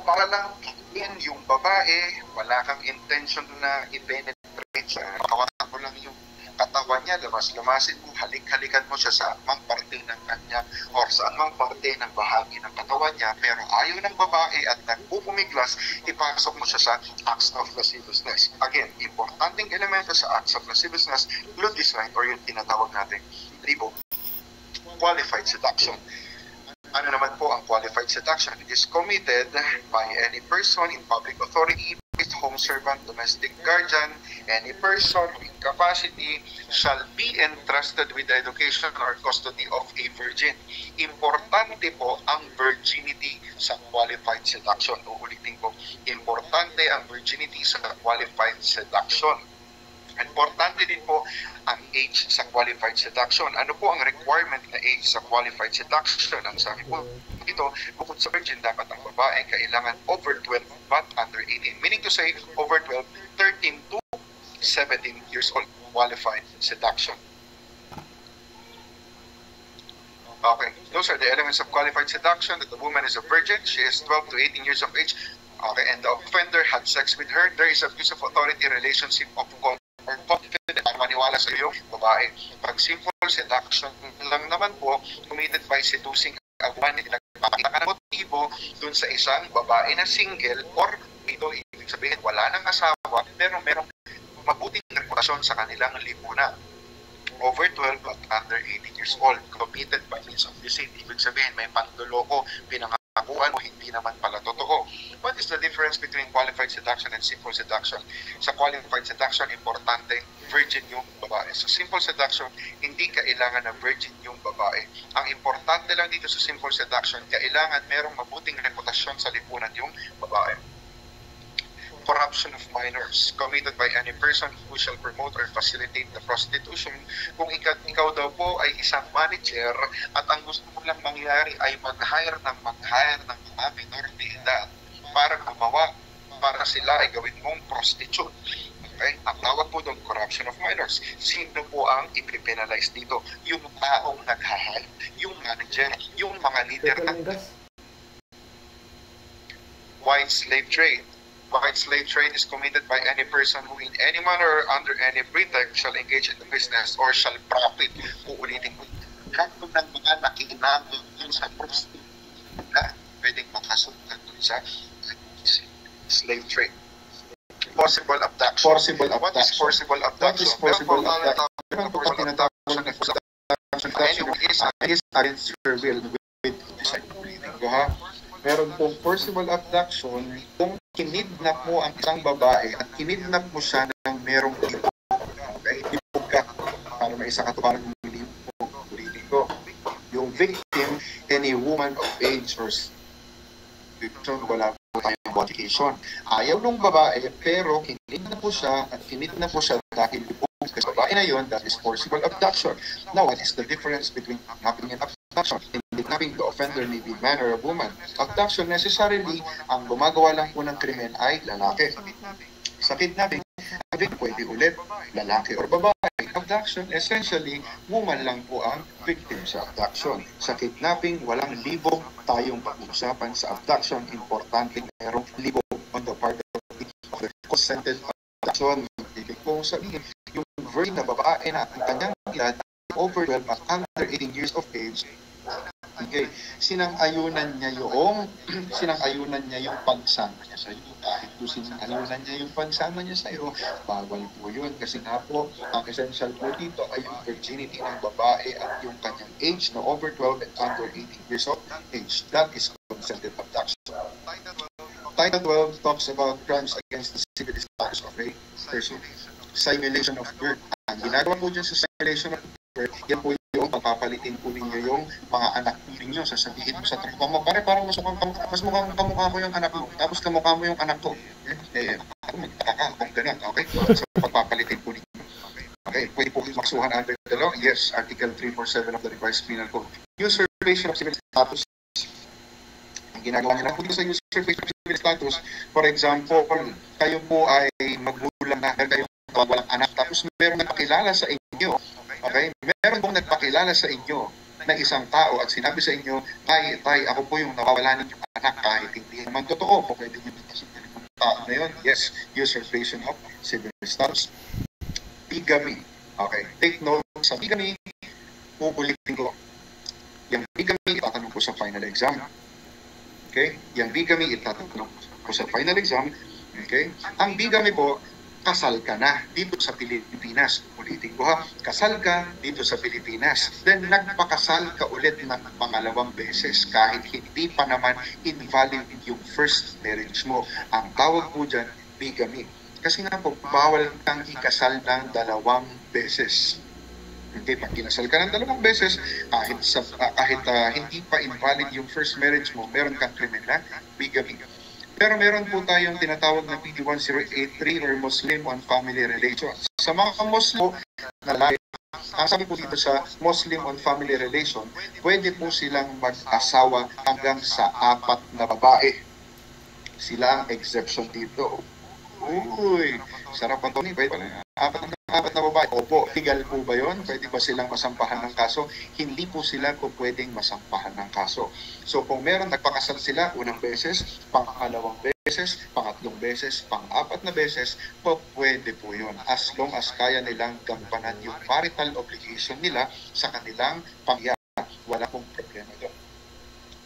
para lang in yung babae, wala kang intention na i-penetrate siya, kawasan mo lang yung katawan niya, lamas-lamasin mo, halik-halikan mo siya sa mang parte ng kanya or sa anumang parte ng bahagi ng katawan niya, pero ayaw ng babae at nagpupumiglas, ipasok mo siya sa acts of lasciviousness. Again, importanteng elemento sa acts of lasciviousness, ludicide or yung tinatawag natin qualified seduction. Ano naman po ang qualified seduction? It is committed by any person in public authority, home servant, domestic guardian, any person with capacity shall be entrusted with the education or custody of a virgin. Importante po ang virginity sa qualified seduction. Uulitin ko, importante ang virginity sa qualified seduction. Importante din po ang age sa qualified seduction. Ano po ang requirement na age sa qualified seduction? Ang sabi po dito, bukod sa virgin, dapat ang babae kailangan over 12 but under 18. Meaning to say, over 12, 13 to 17 years old, qualified seduction. Okay, those are the elements of qualified seduction, that the woman is a virgin, she is 12 to 18 years of age, okay, and the offender had sex with her. There is abuse of authority, relationship of confidence, maniwala sa iyo, babae. Pag simple seduction lang naman po, committed by seducing a woman, nagpapakita ka ng motibo dun sa isang babae na single, or ito, ibig sabihin, wala nang asawa, pero merong mabuting reputasyon sa kanilang lipunan. Over 12 but under 18 years old, committed by means of deceit. Ibig sabihin, may panduloko, pinangakuan mo, hindi naman pala totoo. What is the difference between qualified seduction and simple seduction? Sa qualified seduction, importante, virgin yung babae. Sa simple seduction, hindi kailangan na virgin yung babae. Ang importante lang dito sa simple seduction, kailangan merong mabuting reputasyon sa lipunan yung babae. Corruption of minors committed by any person who shall promote or facilitate the prostitution. Kung ikaw daw po ay isang manager at ang gusto mo lang mangyari ay mag-hire ng mga minor de edad para gumawa, para sila ay gawin mong prostitute. Okay? Ang tawag po doon, corruption of minors. Sino po ang ipipenalize dito? Yung taong nag-hire, yung manager, yung mga leader ng white slave trade. White slave trade is committed by any person who in any manner or under any pretext shall engage in the business or shall profit. Uulitin ko. Lahat ng mga nakikinabang dun sa prostitution na pwedeng makasunod dun sa slave trade. Forcible abduction. What is forcible abduction? Forcible abduction is against your will with meron pong forcible abduction kung kinidnap mo ang isang babae at kinidnap mo siya ng merong libog. Okay? Libog ka. Para may isa katuparan ng libog. Yung victim, any woman of age or victim, wala po tayong qualification. Ayaw nung babae, pero kinidnap mo siya at kinidnap mo siya dahil libog. Kasi babae na yun, that is forcible abduction. Now, what is the difference between kidnapping and abduction? Kidnapping, the offender may be man or a woman. Abduction, necessarily, ang gumagawa lang po ng krimen ay lalaki. Sa kidnapping, pwede ulit lalaki or babae. Abduction, essentially, woman lang po ang victim sa abduction. Sa kidnapping, walang libog tayong pag-usapan. Sa abduction, importante merong libog on the part of the consented abduction. Ibig pong sabihin, yung virgin na babae na ang kanyang edad over 12 at under 18 years of age, okay, sinang-ayunan niya yung pagsama niya sa iyo. Kahit po sinang-ayunan niya yung pagsama niya sa iyo, bawal po yun. Kasi nga po, ang essential po dito ay yung virginity ng babae at yung kanyang age na over 12 and under 18 years of age. That is consented abduction. Title 12 talks about crimes against the civil status of a person. Simulation of birth. Ang ginagawa po dyan sa simulation of birth, yan po yung pagpapalitin po ninyo yung mga anak ninyo. Sasabihin mo sa tropa mo, pare, parang mas mukhang kamukha ko yung anak mo, tapos kamukha mo yung anak ko. Magtaka ka kung ganun, okay? So, pagpapalitin po ninyo. Okay, pwede po maksuhan under the law? Yes, Article 347 of the Revised Penal Code. Usurpation of civil status. Ang ginagawa nila po sa usurpation of civil status, for example, kayo po ay magbulang na, kayo walang anak, tapos meron nagpakilala sa inyo, okay? Meron pong nagpakilala sa inyo na isang tao at sinabi sa inyo, tay, ako po yung nawawala ninyong anak kahit hindi naman totoo. Po, pwede nyo sabihin ng tao na yun. Yes, usurpation of civil status. Bigamy. Okay, take note sa bigamy, pupulitin ko. Yung bigamy, itatanong ko sa final exam. Okay? Yung bigamy, itatanong ko sa final exam. Okay? Ang bigamy po, kasal ka na dito sa Pilipinas. Ulitin ko ha, kasal ka dito sa Pilipinas. Then nagpakasal ka ulit ng pangalawang beses kahit hindi pa naman invalid yung first marriage mo. Ang tawag po dyan, bigamy. Kasi nga po, bawal kang ikasal ng dalawang beses. Okay, pag kinasal ka ng dalawang beses, kahit hindi pa invalid yung first marriage mo, meron kang krimen na bigamy. Pero meron po tayong tinatawag na PD 1083 or Muslim on Family Relations. Sa mga Muslim na lahat, ang sabi po dito sa Muslim on Family Relation, pwede po silang mag-asawa hanggang sa 4 na babae. Sila ang exception dito. Uy, sarap ang Tony. apat na babae. Opo, legal po ba yun? Pwede ba silang masampahan ng kaso? Hindi po sila po pwedeng masampahan ng kaso. So kung meron nagpakasal sila unang beses, pangalawang beses, pangatlong beses, pang-apat na beses, po pwede po yun. As long as kaya nilang gampanan yung marital obligation nila sa kanilang pamilya. Wala pong problema doon.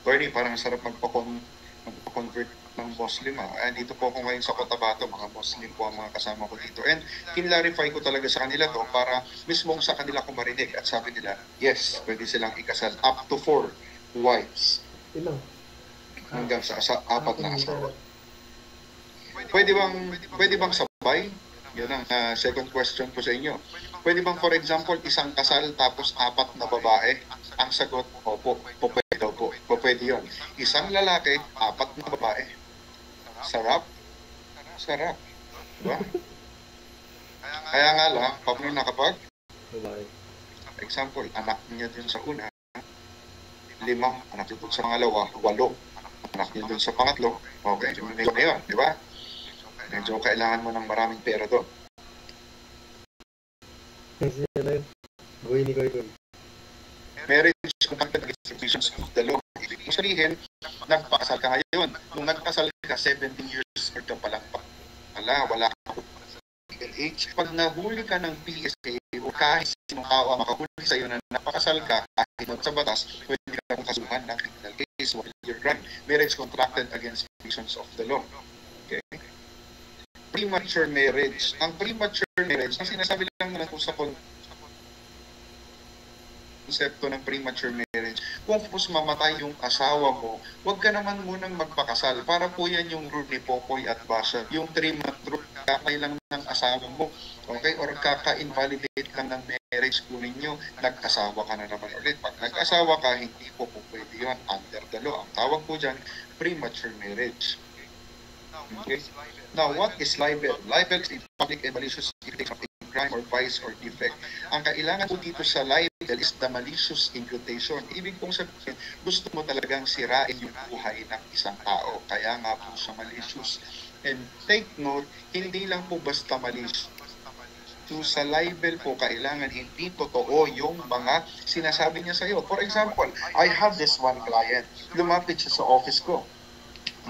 Bernie, parang sarap magpa-convert ng Muslim. Dito po ako ngayon sa Cotabato, mga Muslim po ang mga kasama ko dito. And kinlarify ko talaga sa kanila to para mismong sa kanila ko marinig. At sabi nila, yes, pwede silang ikasal up to 4 wives. Hanggang sa 4 na asawa. Pwede bang sabay? Yun ang second question ko sa inyo. Pwede bang for example, isang kasal tapos 4 na babae? Ang sagot, opo, pwede daw po. Pwede yun. Isang lalaki, 4 na babae. Sarap. Sarap. Diba? Kaya nga lang, paano nakapag? Example, anak niya dun sa una, 5, anak niya dun sa pangalawa, 8, anak niya dun sa pangatlo, okay, medyo na yun, di ba? Medyo kailangan mo ng maraming pera doon. Marriage conducted against the provisions of the law. Ibig mo sabihin, nagpakasal ka ngayon. Nung nagpakasal ka, 17 years old ka palang wala ka legal age. Pag nahuli ka ng PSA o kahit sinong tao ang makahuli sa'yo na napakasal ka, kahit sa batas, pwede ka kong kasuhan ng criminal case while you're drunk. Marriage contracted against the provisions of the law. Okay? Premature marriage. Ang premature marriage, ang sinasabi lang naman po sa konsepto ng premature marriage, kung tapos mamatay yung asawa mo, huwag ka naman munang magpakasal. Para po yan yung rule ni Popoy at Basha. Yung 3-month rule, kakay lang ng asawa mo. Okay? Or kaka-invalidate lang ng marriage po ninyo, nag-asawa ka na naman ulit. Pag nag-asawa ka, hindi po pwede yun under the law. Ang tawag po dyan, premature marriage. Okay? Now, what is libel? Libel is a public and malicious imputation of a crime or vice or defect. Ang kailangan po dito sa libel is the malicious imputation. Ibig pong sabihin, gusto mo talagang sirain yung buhay ng isang tao. Kaya nga po siya malicious. And take note, hindi lang po basta malicious. So, sa libel po, kailangan hindi totoo yung mga sinasabi niya sa iyo. For example, I have this one client. Lumapit siya sa office ko.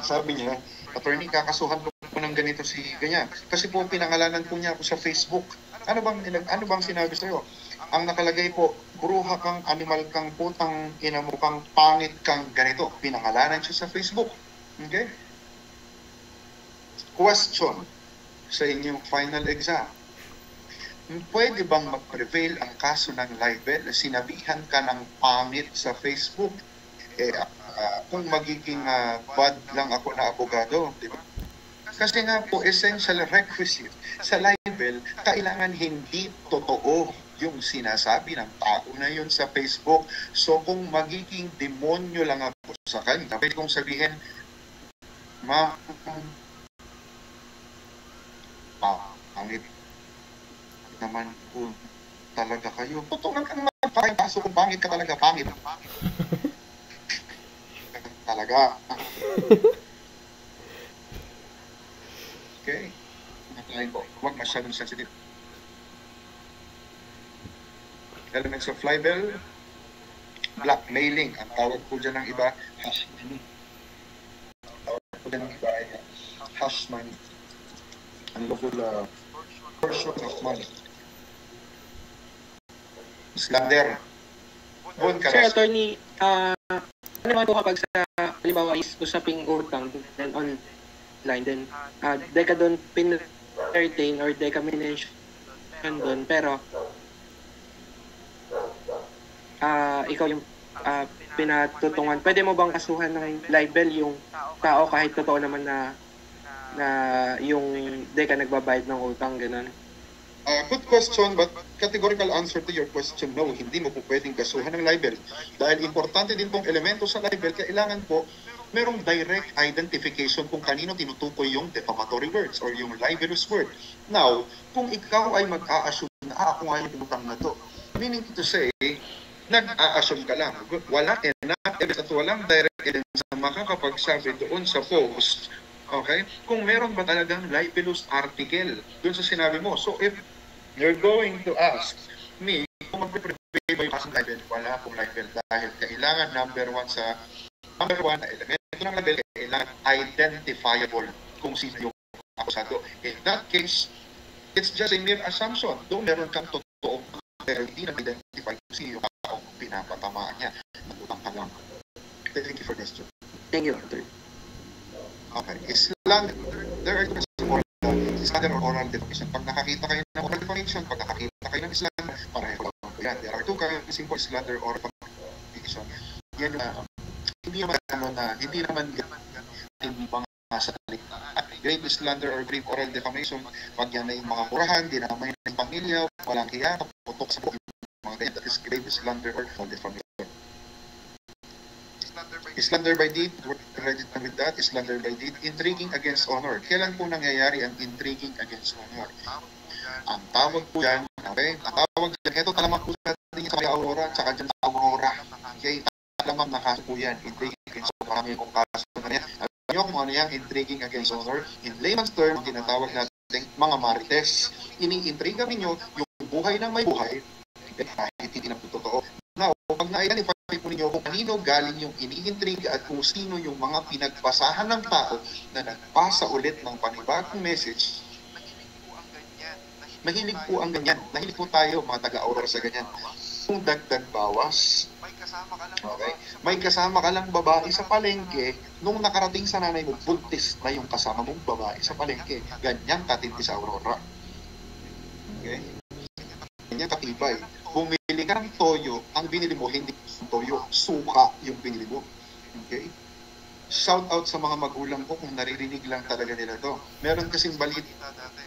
Sabi niya, attorney, kakasuhan ko ng ganito si ganyan. Kasi po pinangalanan po niya ako sa Facebook. Ano bang sinabi sa'yo? Ang nakalagay po, bruha kang, animal kang, putang ina mo kang, pangit kang ganito. Pinangalanan siya sa Facebook. Okay? Question sa inyong final exam. Pwede bang mag-prevail ang kaso ng libel? Sinabihan ka ng pangit sa Facebook. Kung magiging bad lang ako na abogado, di ba? Kasi nga po, essential requisite sa libel, kailangan hindi totoo yung sinasabi ng tao na yun sa Facebook. So kung magiging demonyo lang ako sa kanya, pwede kong sabihin, pangit naman po talaga kayo. Totoo lang kang magpakaso kung pangit ka talaga, pangit. Talaga. Okay. Apply po. Huwag masyadong sensitive. Elements of libel, blackmailing. Ang tawag po dyan ng iba, hash money. Ang tawag po dyan ng iba ay hash money. Ang local portion of money. Slander.
Sir Attorney, ano naman po kapag sa halimbawa is usaping utang then online then di ka doon pin-entertain or di ka minention doon pero ikaw yung pinatutungan, pwede mo bang kasuhan ng libel yung tao kahit totoo naman na yung di ka nagbabayad ng utang, ganun?
Good question, but categorical answer to your question, no, hindi mo po pwedeng kasuhan ng libel. Dahil importante din pong elemento sa libel, kailangan po merong direct identification kung kanino tinutukoy yung defamatory words or yung libelous word. Now, kung ikaw ay mag-a-assume na ako nga yung utang na to, meaning to say, nag-a-assume ka lang. Wala enough evidence at walang direct evidence na makakapagsabi doon sa post. Okay? Kung meron ba talagang libelous article doon sa sinabi mo. So, if you're going to ask me kung mag-prevail ba yung kasong level. Wala akong level dahil kailangan number one na elemento ng level, kailangan identifiable kung sino yung akusado. In that case, it's just a mere assumption. Doon meron kang totoo pero hindi na-identify kung sino yung taong pinapatamaan niya. Nagutang ka lang. Thank you for this, Joe.
Thank you, Attorney.
Okay. There are two slander or oral defamation. Pag nakakita kayo ng oral defamation, pag nakakita kayo ng slander, pareho lang po yan. There are two kinds of slander or defamation. Yan hindi naman yung mga salita. Grave slander or grave oral defamation, pag yan ay mga kurahan, dinamay ng pamilya, walang hiya, putok sa buong mga ganyan. That is grave slander or oral defamation. Slander by deed, related with that, slander by deed, intriguing against honor. Kailan po nangyayari ang intriguing against honor? Ang tawag po yan, okay? Ang tawag dyan, ito talamak po natin sa Aurora, saka dyan sa Aurora. Okay? Talamak na kaso po yan, intriguing against honor. Marami kong kaso na yan. Alam nyo kung ano yan, intriguing against honor? In layman's term, tinatawag natin mga marites. Ini-intriga ninyo yung buhay ng may buhay, kahit hindi na po totoo. Now, pag na-identify po ninyo kung kanino galing yung iniintriga at kung sino yung mga pinagbasahan ng tao na nagpasa ulit ng panibagong message, mahilig po ang ganyan. Mahilig po tayo, mga taga-Aurora, sa ganyan. Kung dagdag bawas, okay, may kasama ka lang babae sa palengke, nung nakarating sa nanay mo, buntis na yung kasama mong babae sa palengke. Ganyan katindi sa Aurora. Okay? Ganyan katibay. Bumili ka ng toyo, ang binili mo hindi toyo, suka yung binili mo. Okay? Shout out sa mga magulang ko kung naririnig lang talaga nila to. Meron kasing balita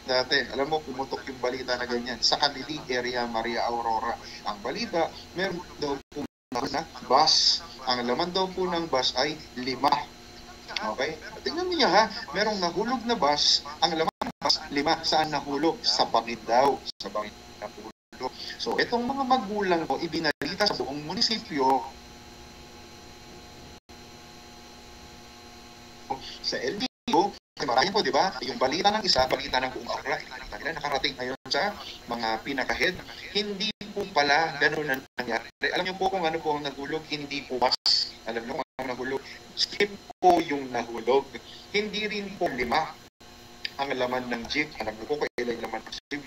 dati. Alam mo, pumutok yung balita na ganyan. Sa Kalilig area, Maria Aurora. Ang balita, meron daw po na bus. Ang laman daw po ng bus ay 5. Okay? Tingnan niyo ha, merong nahulog na bus. Ang laman ng bus, 5. Saan nahulog? Sa bangin daw. Sa bangin nahulog. So, itong mga magulang ko, ibinalita sa buong munisipyo, sa LDO, kasi marami po, di ba? Yung balita ng isa, balita ng buong Aurora, nila nakarating ngayon sa mga pinakahead. Hindi po pala ganun ang nangyari. Alam niyo po kung ano po ang nahulog, hindi po bus. Alam niyo kung ano nahulog? Skip po yung nahulog. Hindi rin po 5 ang laman ng jeep. Alam niyo po kailan yung laman ng jeep?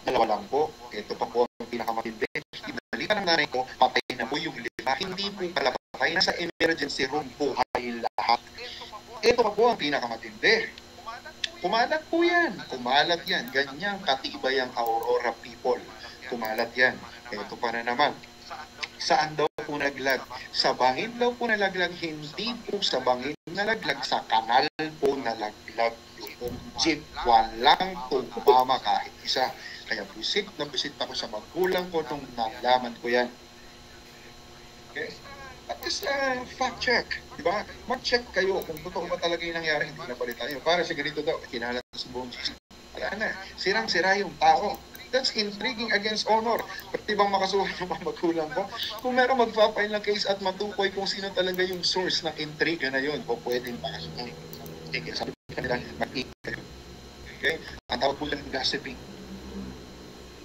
2 lang po. Ito pa po ang pinakamatindi. Ibalita ng nanay ko, patay na po yung 5. Hindi po pala patay. Nasa emergency room, buhay lahat. Ito pa po ang pinakamatindi. Kumalat po yan. Kumalat yan. Ganyan katibay ang Aurora people. Kumalat yan. Ito pa na naman. Saan daw po naglag? Sa bangin daw po nalaglag. Hindi po sa bangin nalaglag. Sa kanal po nalaglag. Yung jeep, walang tumama kahit isa. Kaya visit ako sa magulang ko nung nalaman ko yan. Okay? At least fact check. Diba? Mag-check kayo kung totoo ba talaga yung nangyari. Hindi na balita nyo. Para sa ganito daw, kinalat sa buong Jesus. Wala na. Sirang-sira yung tao. That's intriguing against honor. Pati bang makasuhan yung mga magulang ko? Kung meron magpa-file ng case at matukoy kung sino talaga yung source ng intriga na yun, o pwedeng makasuhan. Okay, sabi kanila, mag-iig kayo. Okay? Ang tawag po lang gossiping.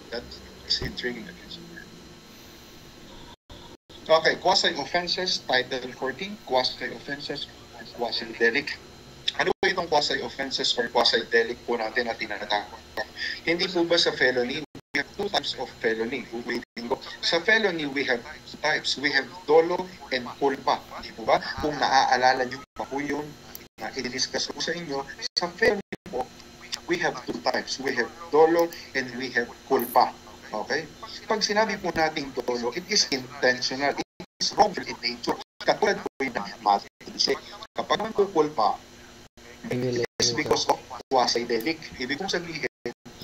That is intriguing against honor. Okay, quasi-offenses, Title 14, quasi-offenses, quasi-delict. Ano po itong quasi-offenses or quasi-delict po natin na tinatawag? Hindi po ba sa felony? We have 2 types of felony. Sa felony, we have 2 types. We have dolo and culpa. Hindi po ba? Kung naaalala nyo pa po yun, na i-discuss ko sa inyo, sa felony po, we have 2 types. We have dolo and we have culpa. Okay? Pag sinabi po natin dolo, it is intentional. It is wrongful in nature. Katulad po yun na matinisip. Kapag man po culpa, it is because of quasi-delict. Ibig kong sabihin,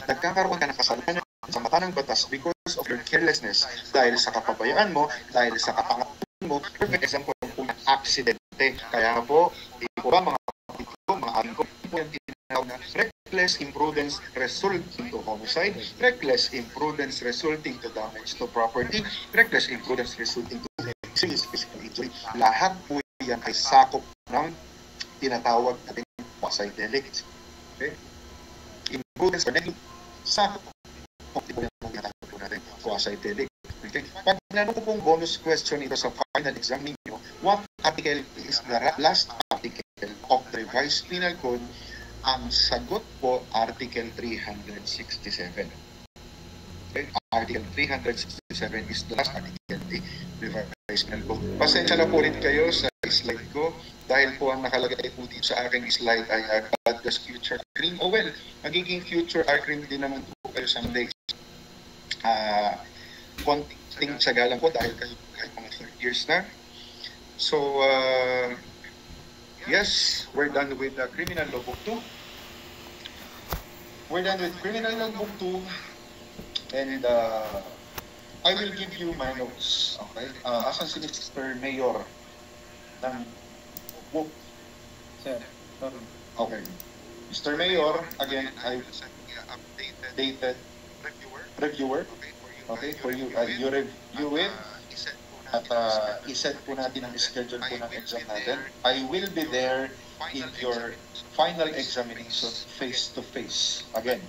nagkakaroon ka ng kasalanan sa mata ng batas because of your carelessness. Dahil sa kapabayaan mo, dahil sa kapangalan mo, perfect example po ng aksidente. Kaya po, di po ba mga kapatid ko, mga amin ko, po yung tinatawag na reckless imprudence resulting to homicide, reckless imprudence resulting to damage to property, reckless imprudence resulting to serious physical injury. Lahat po yan ay sakop ng tinatawag natin quasi-delict. Okay? Imprudence or negligence, sakop ng
quasi-TEDx. Okay? Pag nanong pong bonus question ito sa final exam ninyo, what article is the last article of the revised penal code? Ang sagot po, Article 367. Okay? Article 367 is the last article of the revised penal code. Pasensya na po rin kayo sa slide ko dahil po ang nakalagay po dito sa aking slide ay God's future cream. Oh well, magiging future cream din naman po kayo someday. Konting tsaga lang po dahil kayo ay mga 3 years na. So, yes, we're done with the Criminal Law Book 2. We're done with Criminal Law Book 2. And I will give you my notes. Okay? Asan si Mr. Mayor ng book? Okay. Mr. Mayor, again, I updated reviewer. Okay, for you, you review it at iset po natin ang schedule po ng exam natin. I will be there in your final examination face-to-face. Again,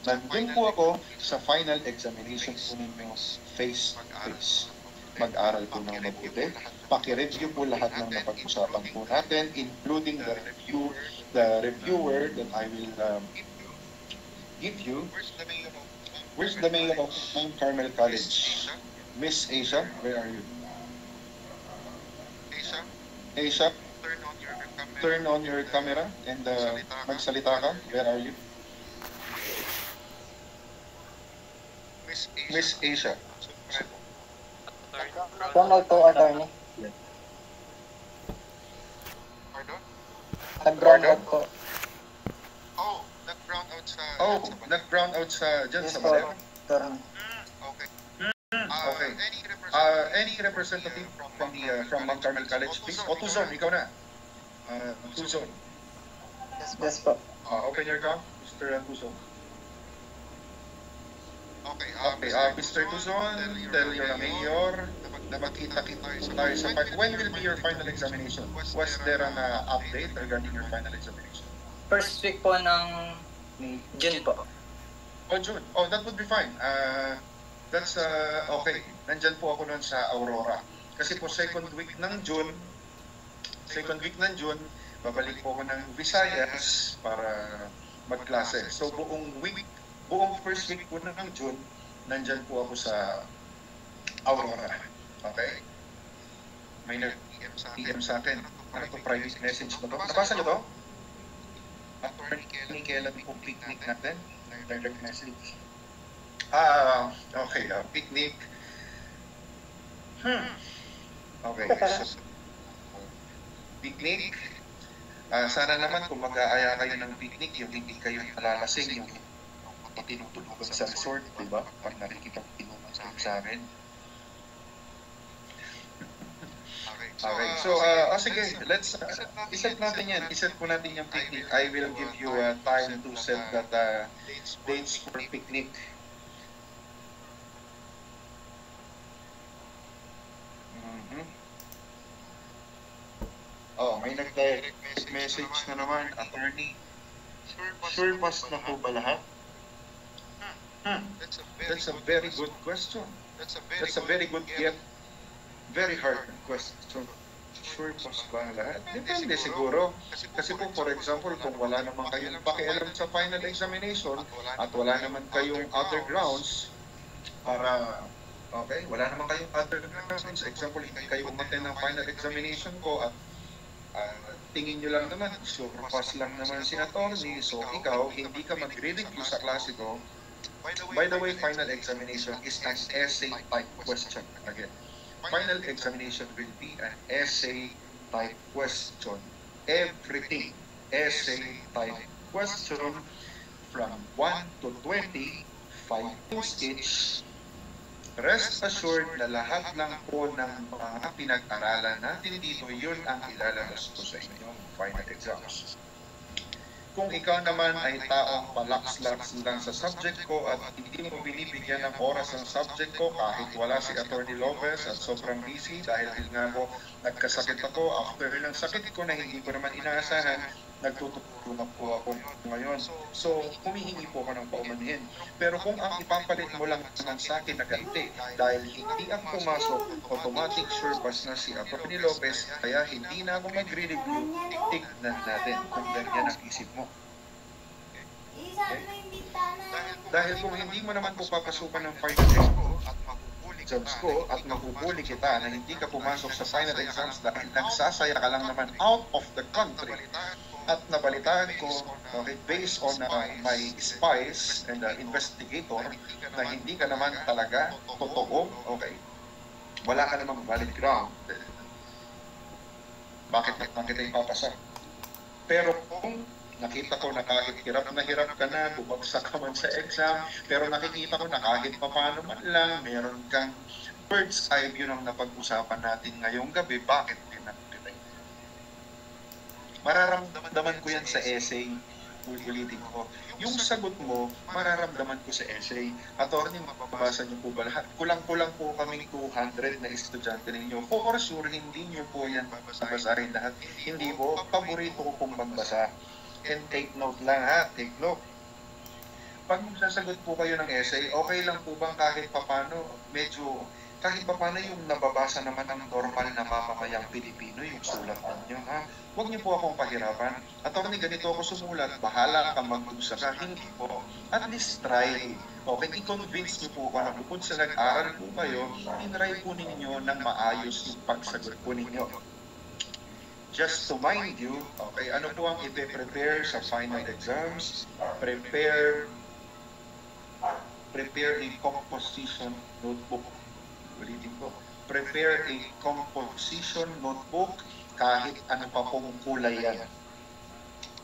nandun po ako sa final examination po ninyo face-to-face. Mag-aral po ng mabuti. Paki-review po lahat ng napag-usapan po natin, including the reviewer that I will give you. Where's the mayor of Mount Carmel College? Miss Asia, where are you? Asia, turn on your camera and magsalita ka. Where are you? Miss Asia.
Brown out to, attorney.
Pardon?
Nag-brown out po.
Oh, nag-brown out sa...
Oh, nag-brown out sa dyan sa Malaya.
Okay.
Okay. Any representative from Mount Carmel College, please? O, Tuzon, ikaw na. Tuzon.
Yes po.
Open your cam, Mr. Tuzon.
Okay,
Mr. Tuzon, tell your mayor na magkita-kita tayo sa when will be your final examination? Was there an update regarding your final examination?
First week po ng June po.
Oh, June. Oh, that would be fine. That's okay. Nandyan po ako nun sa Aurora. Kasi po second week ng June, babalik po ako ng Visayas para magklase. So buong first week po ng June, nandyan po ako sa Aurora. Okay? May PM sa akin. Ano to? Private message ba to? Nabasa niyo to? Attorney kailan po picnic natin? Direct message. Okay. Picnic. Okay. So, picnic. Sana naman kung mag-aaya kayo ng picnic, yung hindi kayo nalalasing, yung tinutulugan sa resort, diba? Pag nakikita tinungan sa amin. Okay, so, sige, let's, iset natin yan. Iset po natin yung picnic. I will give you time to set that dates for picnic. Oh, may nag-direct message na naman, attorney. Sure pass na po ba lahat? That's a very good question. That's a very good yet very hard question. Sure pass ba lahat? Depende siguro. Kasi po, for example, kung wala naman kayong pakialam sa final examination at wala naman kayong other grounds para, okay, wala naman kayong other grounds. Example, hindi kayo umaten ng final examination ko at tingin nyo lang naman, sure pass lang naman si attorney, so ikaw, hindi ka magre-review sa klase ko. By the way, final examination is an essay type question. Again, final examination will be an essay type question. Everything, essay type question from 1 to 20, 5 points each. Rest assured na lahat ng po ng mga pinag-aralan natin dito, yun ang ilalabas ko sa inyong final exams. Kung ikaw naman ay taong palaks-laks lang sa subject ko at hindi mo binibigyan ng oras ang subject ko kahit wala si Attorney Lopez at sobrang busy dahil nga po nagkasakit ako after ng sakit ko na hindi ko naman inaasahan,
nagtuturo na po ako ngayon. So, humihingi po ako ng paumanhin. Pero kung ang ipapalit mo lang naman sa akin na ganti, dahil hindi ako pumasok, automatic sure pass na si Atty. Lopez, kaya hindi na ako magre-review, tignan natin kung ganyan ang isip mo. Okay? Dahil kung hindi mo naman po papasukan ng final exams ko at mahuhuli kita na hindi ka pumasok sa final exams dahil nagsasaya ka lang naman out of the country at nabalitaan ko, okay, based on my spies and investigator na hindi ka naman talaga totoo, okay, wala ka namang valid ground, bakit kita ipapasa? Pero kung nakita ko na kahit hirap ka na, bumagsak ka man sa exam, pero nakikita ko na kahit paano man lang, meron kang bird's eye view ng napag-usapan natin ngayong gabi, bakit pinag-delay? Mararamdaman ko yan sa essay, ulitin ko. Yung sagot mo, mararamdaman ko sa essay. Attorney, mababasa niyo po ba lahat? Kulang-kulang po kaming 200 na estudyante ninyo. For sure, hindi niyo po yan babasahin lahat. Hindi po, paborito ko pong magbasa. And take note lang ha, take note. Pag magsasagot po kayo ng essay, okay lang po bang kahit papano, medyo, kahit papano yung nababasa naman ng normal na mamamayang Pilipino, yung sulat nyo ha? Huwag niyo po akong pahirapan. Attorney, ganito ako sumulat, bahala ka mag-usa ka, hindi po. At least try. Okay, i-convince niyo po ako na bukod sa nag-aral po kayo, tinry po ninyo ng maayos yung pagsagot po ninyo. Just to mind you, okay, ano po ang i-prepare sa final exams? Prepare a composition notebook. Ulitin ko. Prepare a composition notebook kahit ano pa pong kulay yan.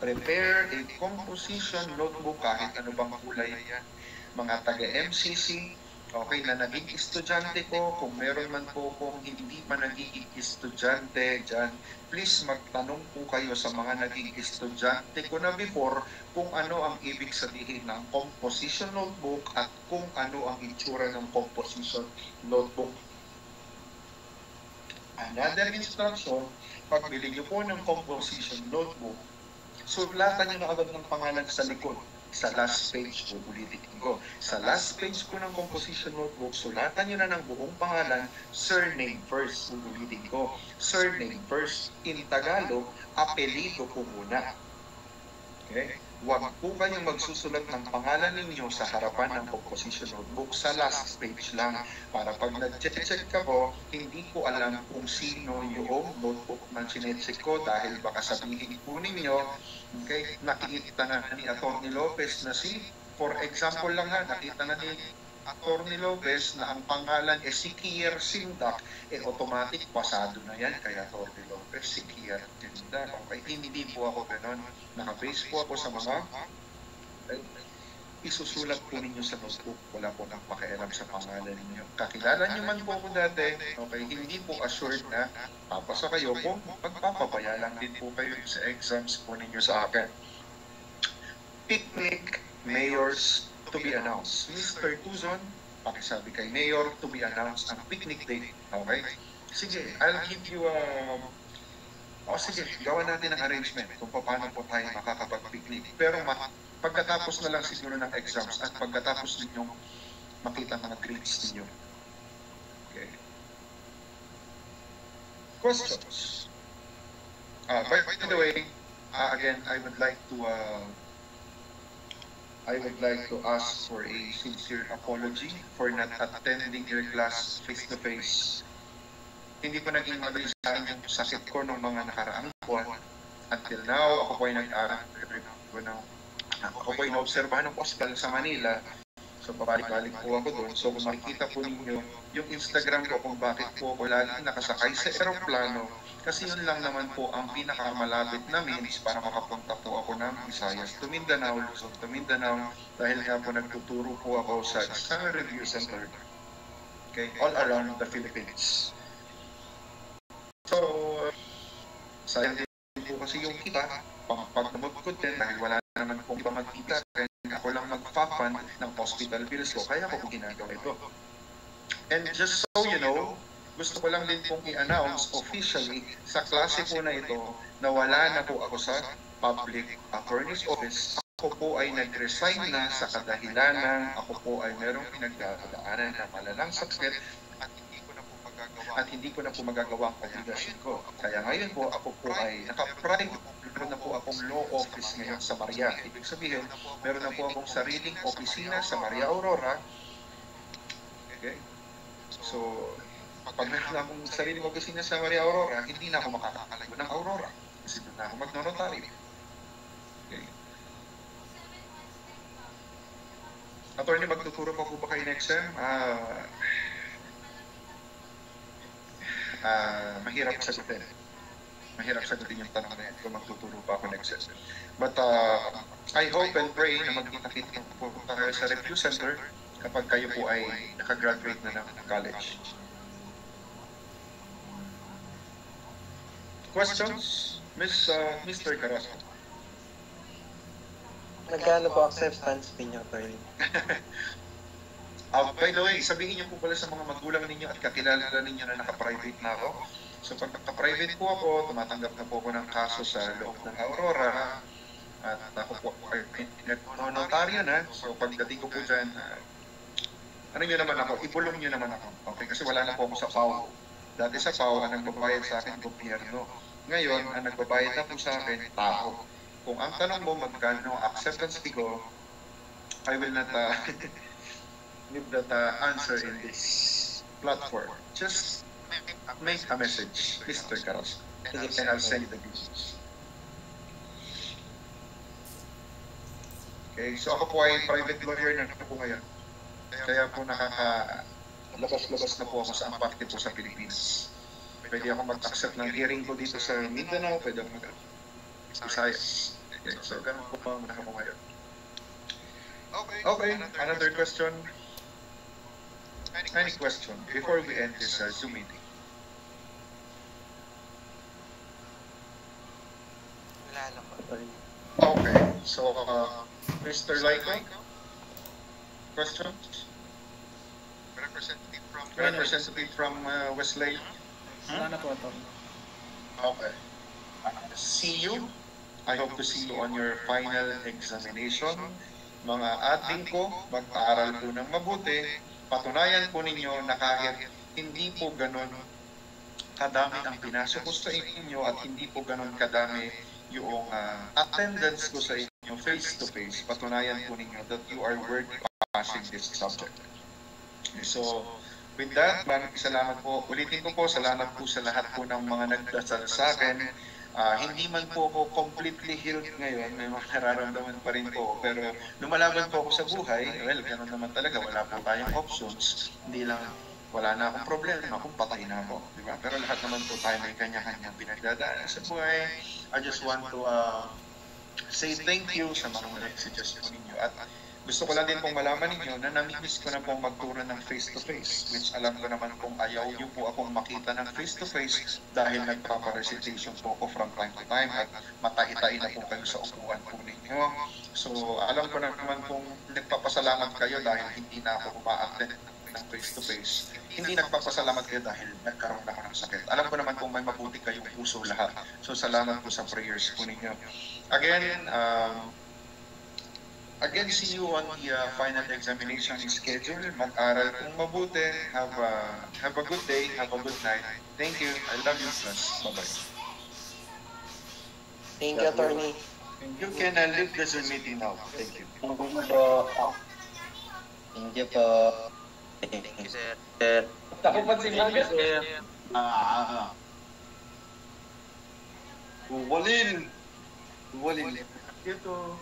Prepare a composition notebook kahit ano bang kulay yan. Mga taga-MCC, okay, na naging estudyante ko, kung meron man po kung hindi pa naging estudyante dyan, please magtanong po kayo sa mga naging estudyante ko na before kung ano ang ibig sabihin ng composition notebook at kung ano ang itsura ng composition notebook. Another instruction, pagbili niyo po ng composition notebook, sulatan niyo na agad ng pangalan sa likod. Sa last page ko, ulitin ko. Sa last page ko ng composition notebook, sulatan nyo na ng buong pangalan, surname first, ulitin ko. Surname first. In Tagalog, apelido po muna. Okay? Huwag po kayong magsusulat ng pangalan ninyo sa harapan ng composition notebook sa last page lang. Para pag nag-check ka po, hindi ko alam kung sino yung notebook na chinecheck ko dahil baka sabihin po ninyo, okay, nakikita na ni Atty. Lopez na for example lang ha, nakita na ni Atty. Lopez na ang pangalan si Kier Sindak, automatic pasado na yan kaya Atty. Lopez, si Kier Sindak. Okay, hindi po ako ganon. Naka-base po ako sa mga isusulat po ninyo sa notebook. Wala po nang pakialam sa pangalan ninyo. Kakilala nyo man po ako dati, okay, hindi po assured na papasa kayo kung magpapabaya lang din po kayo sa exams po ninyo sa akin. Picnic mayors to be announced. Mr. Tuzon, pakisabi kay Mayor to be announced ang picnic date. Okay? Sige, I'll give you sige, gawa natin ang arrangement kung paano po tayo makakapag-picnic. Pero pagkatapos na lang siguro ng exams at pagkatapos ninyong makita mga grades ninyo. Okay. Questions? By the way, again, I would like to ask for a sincere apology for not attending your class face-to-face. Hindi pa naging madali sa akin yung sakit ko ng mga nakaraang buwan. Until now, ako po ay nag-aral. Ako po ay naobserbahan ng hospital sa Manila. So, pabalik-balik po ako doon. So, kung makikita po ninyo yung Instagram ko kung bakit po ako lagi nakasakay sa aeroplano. Kasi yun lang naman po ang pinakamalapit na means para makapunta po ako ng Visayas to Mindanao, Luzon to Mindanao. Dahil nga po nagtuturo po ako sa isang review center. Okay, all around the Philippines. So, sayang din po kasi yung kita, pag-nabot ko din dahil wala naman pong iba magkita, kaya ako lang mag-fund ng hospital bills ko, kaya ako ginagawa ito. And just so you know, gusto ko lang din pong i-announce officially sa klase po na ito na wala na po ako sa Public Attorney's Office, ako po ay nag-resign na sa kadahilanan ako po ay merong pinagdadaanan na malalang sakit at hindi ko na po magagawa ang obligasyon ko. Kaya ngayon po, ako po ay naka-private. Meron na po akong law office ngayon sa Maria. Ibig sabihin, meron na po akong sariling opisina sa Maria Aurora. Okay? So, pag meron na akong sariling opisina sa Maria Aurora, hindi na ako makakalayo ng Aurora. Kasi doon na ako magnonotaryo. Okay. Attorney, magtuturo pa po ba kayo next sem? Mahirap sagutin. Mahirap sagutin yung tanong na yan kung magtuturo pa ako next session. But I hope and pray na magkita-kita po tayo sa review center kapag kayo po ay nakagraduate na ng college. Questions? Mr. Carrasco.
Nagkano po acceptance ninyo, attorney?
By the way, sabihin niyo po pala sa mga magulang ninyo at kakilala ninyo na naka-private na ako. So pag naka-private po ako, tumatanggap na po ako ng kaso sa loob ng Aurora. At ako po ay nag-notaryo na. So pagdating ko po dyan, ano nyo naman ako, ibulong nyo naman ako. Okay, kasi wala na po ako sa PAO. Dati sa PAO, ang nagbabayad sa akin, gobyerno. Ngayon, ang nagbabayad na po sa akin, tao. Kung ang tanong mo, magkano acceptance fee ko, I will not give that answer in this platform. Just make a message, Mr. Carrasco, and I'll send you the business. Okay, so ako po ay private lawyer na po ngayon. Kaya po labas-labas na po ako sa parte po sa Pilipinas. Pwede ako mag-accept ng hearing ko dito sa Mindanao, pwede ako mag-Visayas. Okay, so ganun po po muna ako ngayon. Okay, another question. Any question before we end this Zoom meeting?
Wala lang po.
Okay, so Mr. Laiko, questions? Representative from Westlake.
Wala na po, attorney.
Okay. See you. I hope to see you on your final examination. Mga ating ko, mag-aaral po ng mabuti. Patunayan po ninyo na kahit hindi po ganun kadami ang pinasok ko sa inyo at hindi po ganun kadami yung attendance ko sa inyo face-to-face, patunayan po ninyo that you are worthy passing this subject. So, with that, maraming salamat po. Ulitin ko po, salamat po sa lahat po ng mga nagdasal sa akin. Hindi man po ako completely healed ngayon, may mga nararamdaman pa rin po, pero lumalaban po ako sa buhay. Well, gano'n naman talaga, wala po tayong options. Hindi lang, wala na akong problema kung patay na ako, di ba? Pero lahat naman po tayo may kanya-kanyang pinagdadaanan sa buhay. I just want to say thank you sa mga nag-suggest po ninyo. At gusto ko lang din pong malaman ninyo na namimiss ko na pong magturo ng face-to-face, which alam ko naman pong ayaw niyo po akong makita ng face-to-face dahil nagpapa-recitation po ako from time to time at matahi-tahi na po kayo sa upuan po ninyo. So, alam ko na naman pong nagpapasalamat kayo dahil hindi na ako uma-attend ng face-to-face. Hindi nagpapasalamat kayo dahil nagkaroon ako ng sakit. Alam ko naman kung may mabuti kayong puso lahat. So, salamat po sa prayers po ninyo. Again, see you on the final examination schedule. Mag-aral kung mabuti. Have a good day. Have a good night. Thank you. I love you, class. Bye-bye.
Thank you, attorney.
You can leave the Zoom meeting now. Thank you.
Thank you po. Thank you po.
Thank you, sir.
Ako pa si Magas.
Uwalin. Ito.